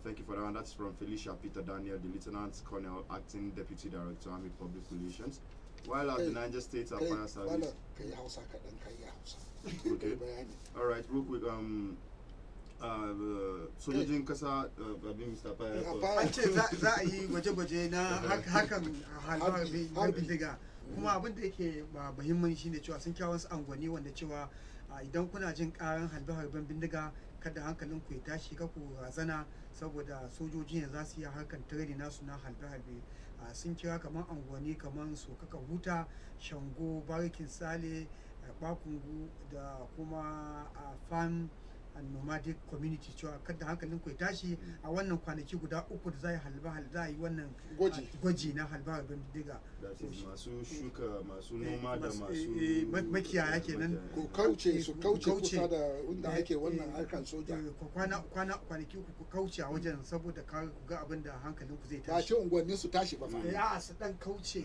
thank you for that one. That's from Felicia Peter Daniel, the Lieutenant Colonel, Acting Deputy Director, Army Public Relations. While at the Niger State Fire Service. Okay. All right, real quick. Sojojin kasa abin Mr. Fire. An ce za a yi gwaje-gwaje na hakan halba bindiga. Kuma abin da yake muhimmanci shine cewa sun kawo wasu angwani wanda cewa idan kuna jin karan harbe-harben bindiga kada hankalin ku ya tashi ka ku razana saboda sojoji ne za su yi harkar training nasu na harbe-harbe. Sun kira kamar angwani kamar Sokaka Huta, Shango, Barikin Sale, Bakungu da kuma farm and nomadic community cewa kada hankalin ku ya tashi a wannan kwanaki guda 3 da za yi wannan gwaji na harbe-harben bindiga. Masu shuka, masu noma da masu makiyaya kenan ku kauce kusa da wanda ake wannan harkan soja. Kwanaki 3 ku kauce a wajen saboda ku ga abin da hankalin ku zai tashi. Ba ce unguwannin su tashi ba fa. Ya su dan kauce.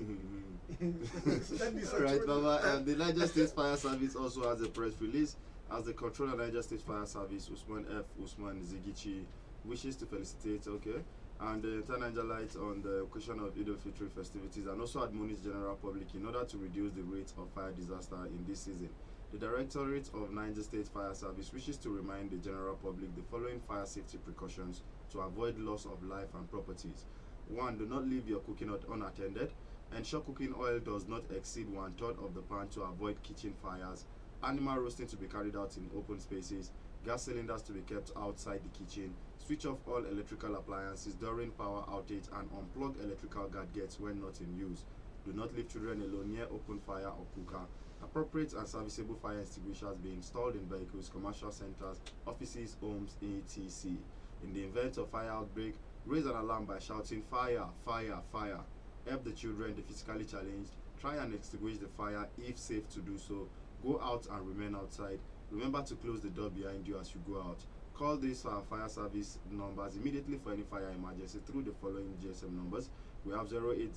Right, Baba. The Niger State Fire Service also has a press release. As the controller of Niger State Fire Service, Usman Zigichi, wishes to felicitate, and turn Niger light on the occasion of Eid al-Fitr festivities and also admonish general public in order to reduce the rate of fire disaster in this season. The Directorate of Niger State Fire Service wishes to remind the general public the following fire safety precautions to avoid loss of life and properties. 1. Do not leave your cooking unattended. Ensure cooking oil does not exceed 1/3 of the pan to avoid kitchen fires. Animal roasting to be carried out in open spaces. Gas cylinders to be kept outside the kitchen. Switch off all electrical appliances during power outage and unplug electrical gadgets when not in use. Do not leave children alone near open fire or cooker. Appropriate and serviceable fire extinguishers be installed in vehicles, commercial centers, offices, homes, etc. In the event of fire outbreak, raise an alarm by shouting fire, fire, fire. Help the children, the physically challenged. Try and extinguish the fire if safe to do so. Go out and remain outside. Remember to close the door behind you as you go out. Call these fire service numbers immediately for any fire emergency through the following GSM numbers. We have 080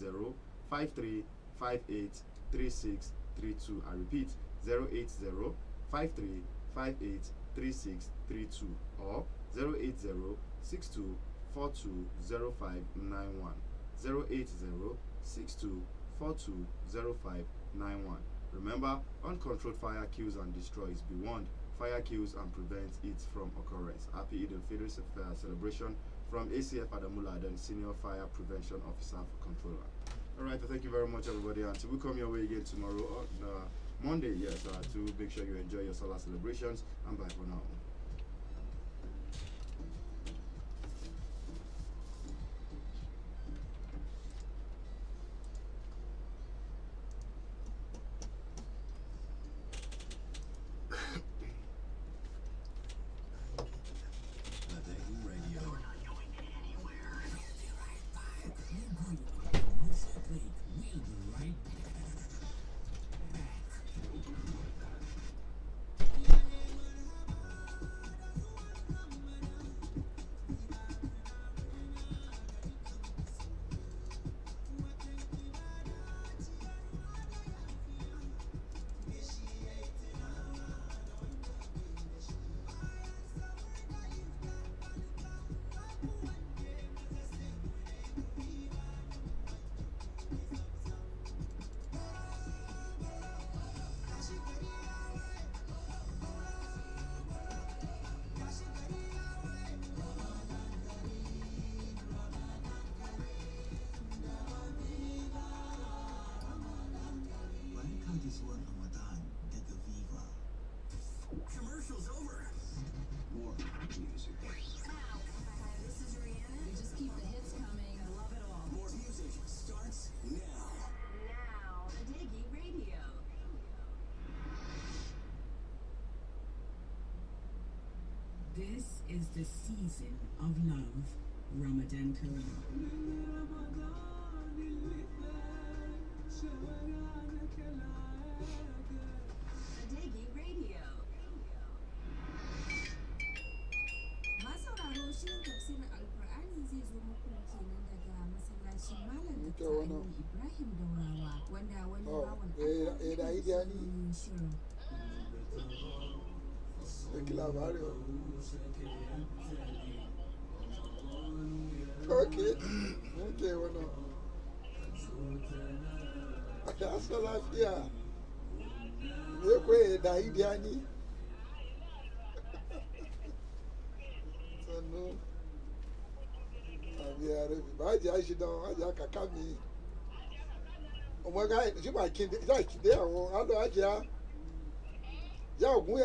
5358 3632. I repeat, 080 5358 3632 or 080 62 42 0591. 080 62 42 0591. Remember, uncontrolled fire kills and destroys. Be warned, fire kills and prevents it from occurrence. Happy Eid al-Fitr celebration from ACF Adamula, then Senior Fire Prevention Officer for Controller. Alright, thank you very much, everybody. Until we come your way again tomorrow on Monday, yes, to make sure you enjoy your Salah celebrations. And bye for now. Commercial's over. More music. Wow. This is Rihanna. Just keep the hits coming. I love it all. More music starts now. Now. Adegi Radio. This is the season of love. Ramadan Kareem. Adegi Radio. Masauraro shirin tafsirin Alkur'ani zai zo muku kenan daga masallacin Malam Dr. Aliyu Ibrahim Daurawa wanda wani bawan shirin. Okay, bueno. Asa lafiya. Me kwe da idiani. Sannu. Abiya rabi. Ba ji aishi don aji aka kami. Ọmọ ga ṣe ma kinde, ṣe kinde àwọn alo ajiya. Ya ogun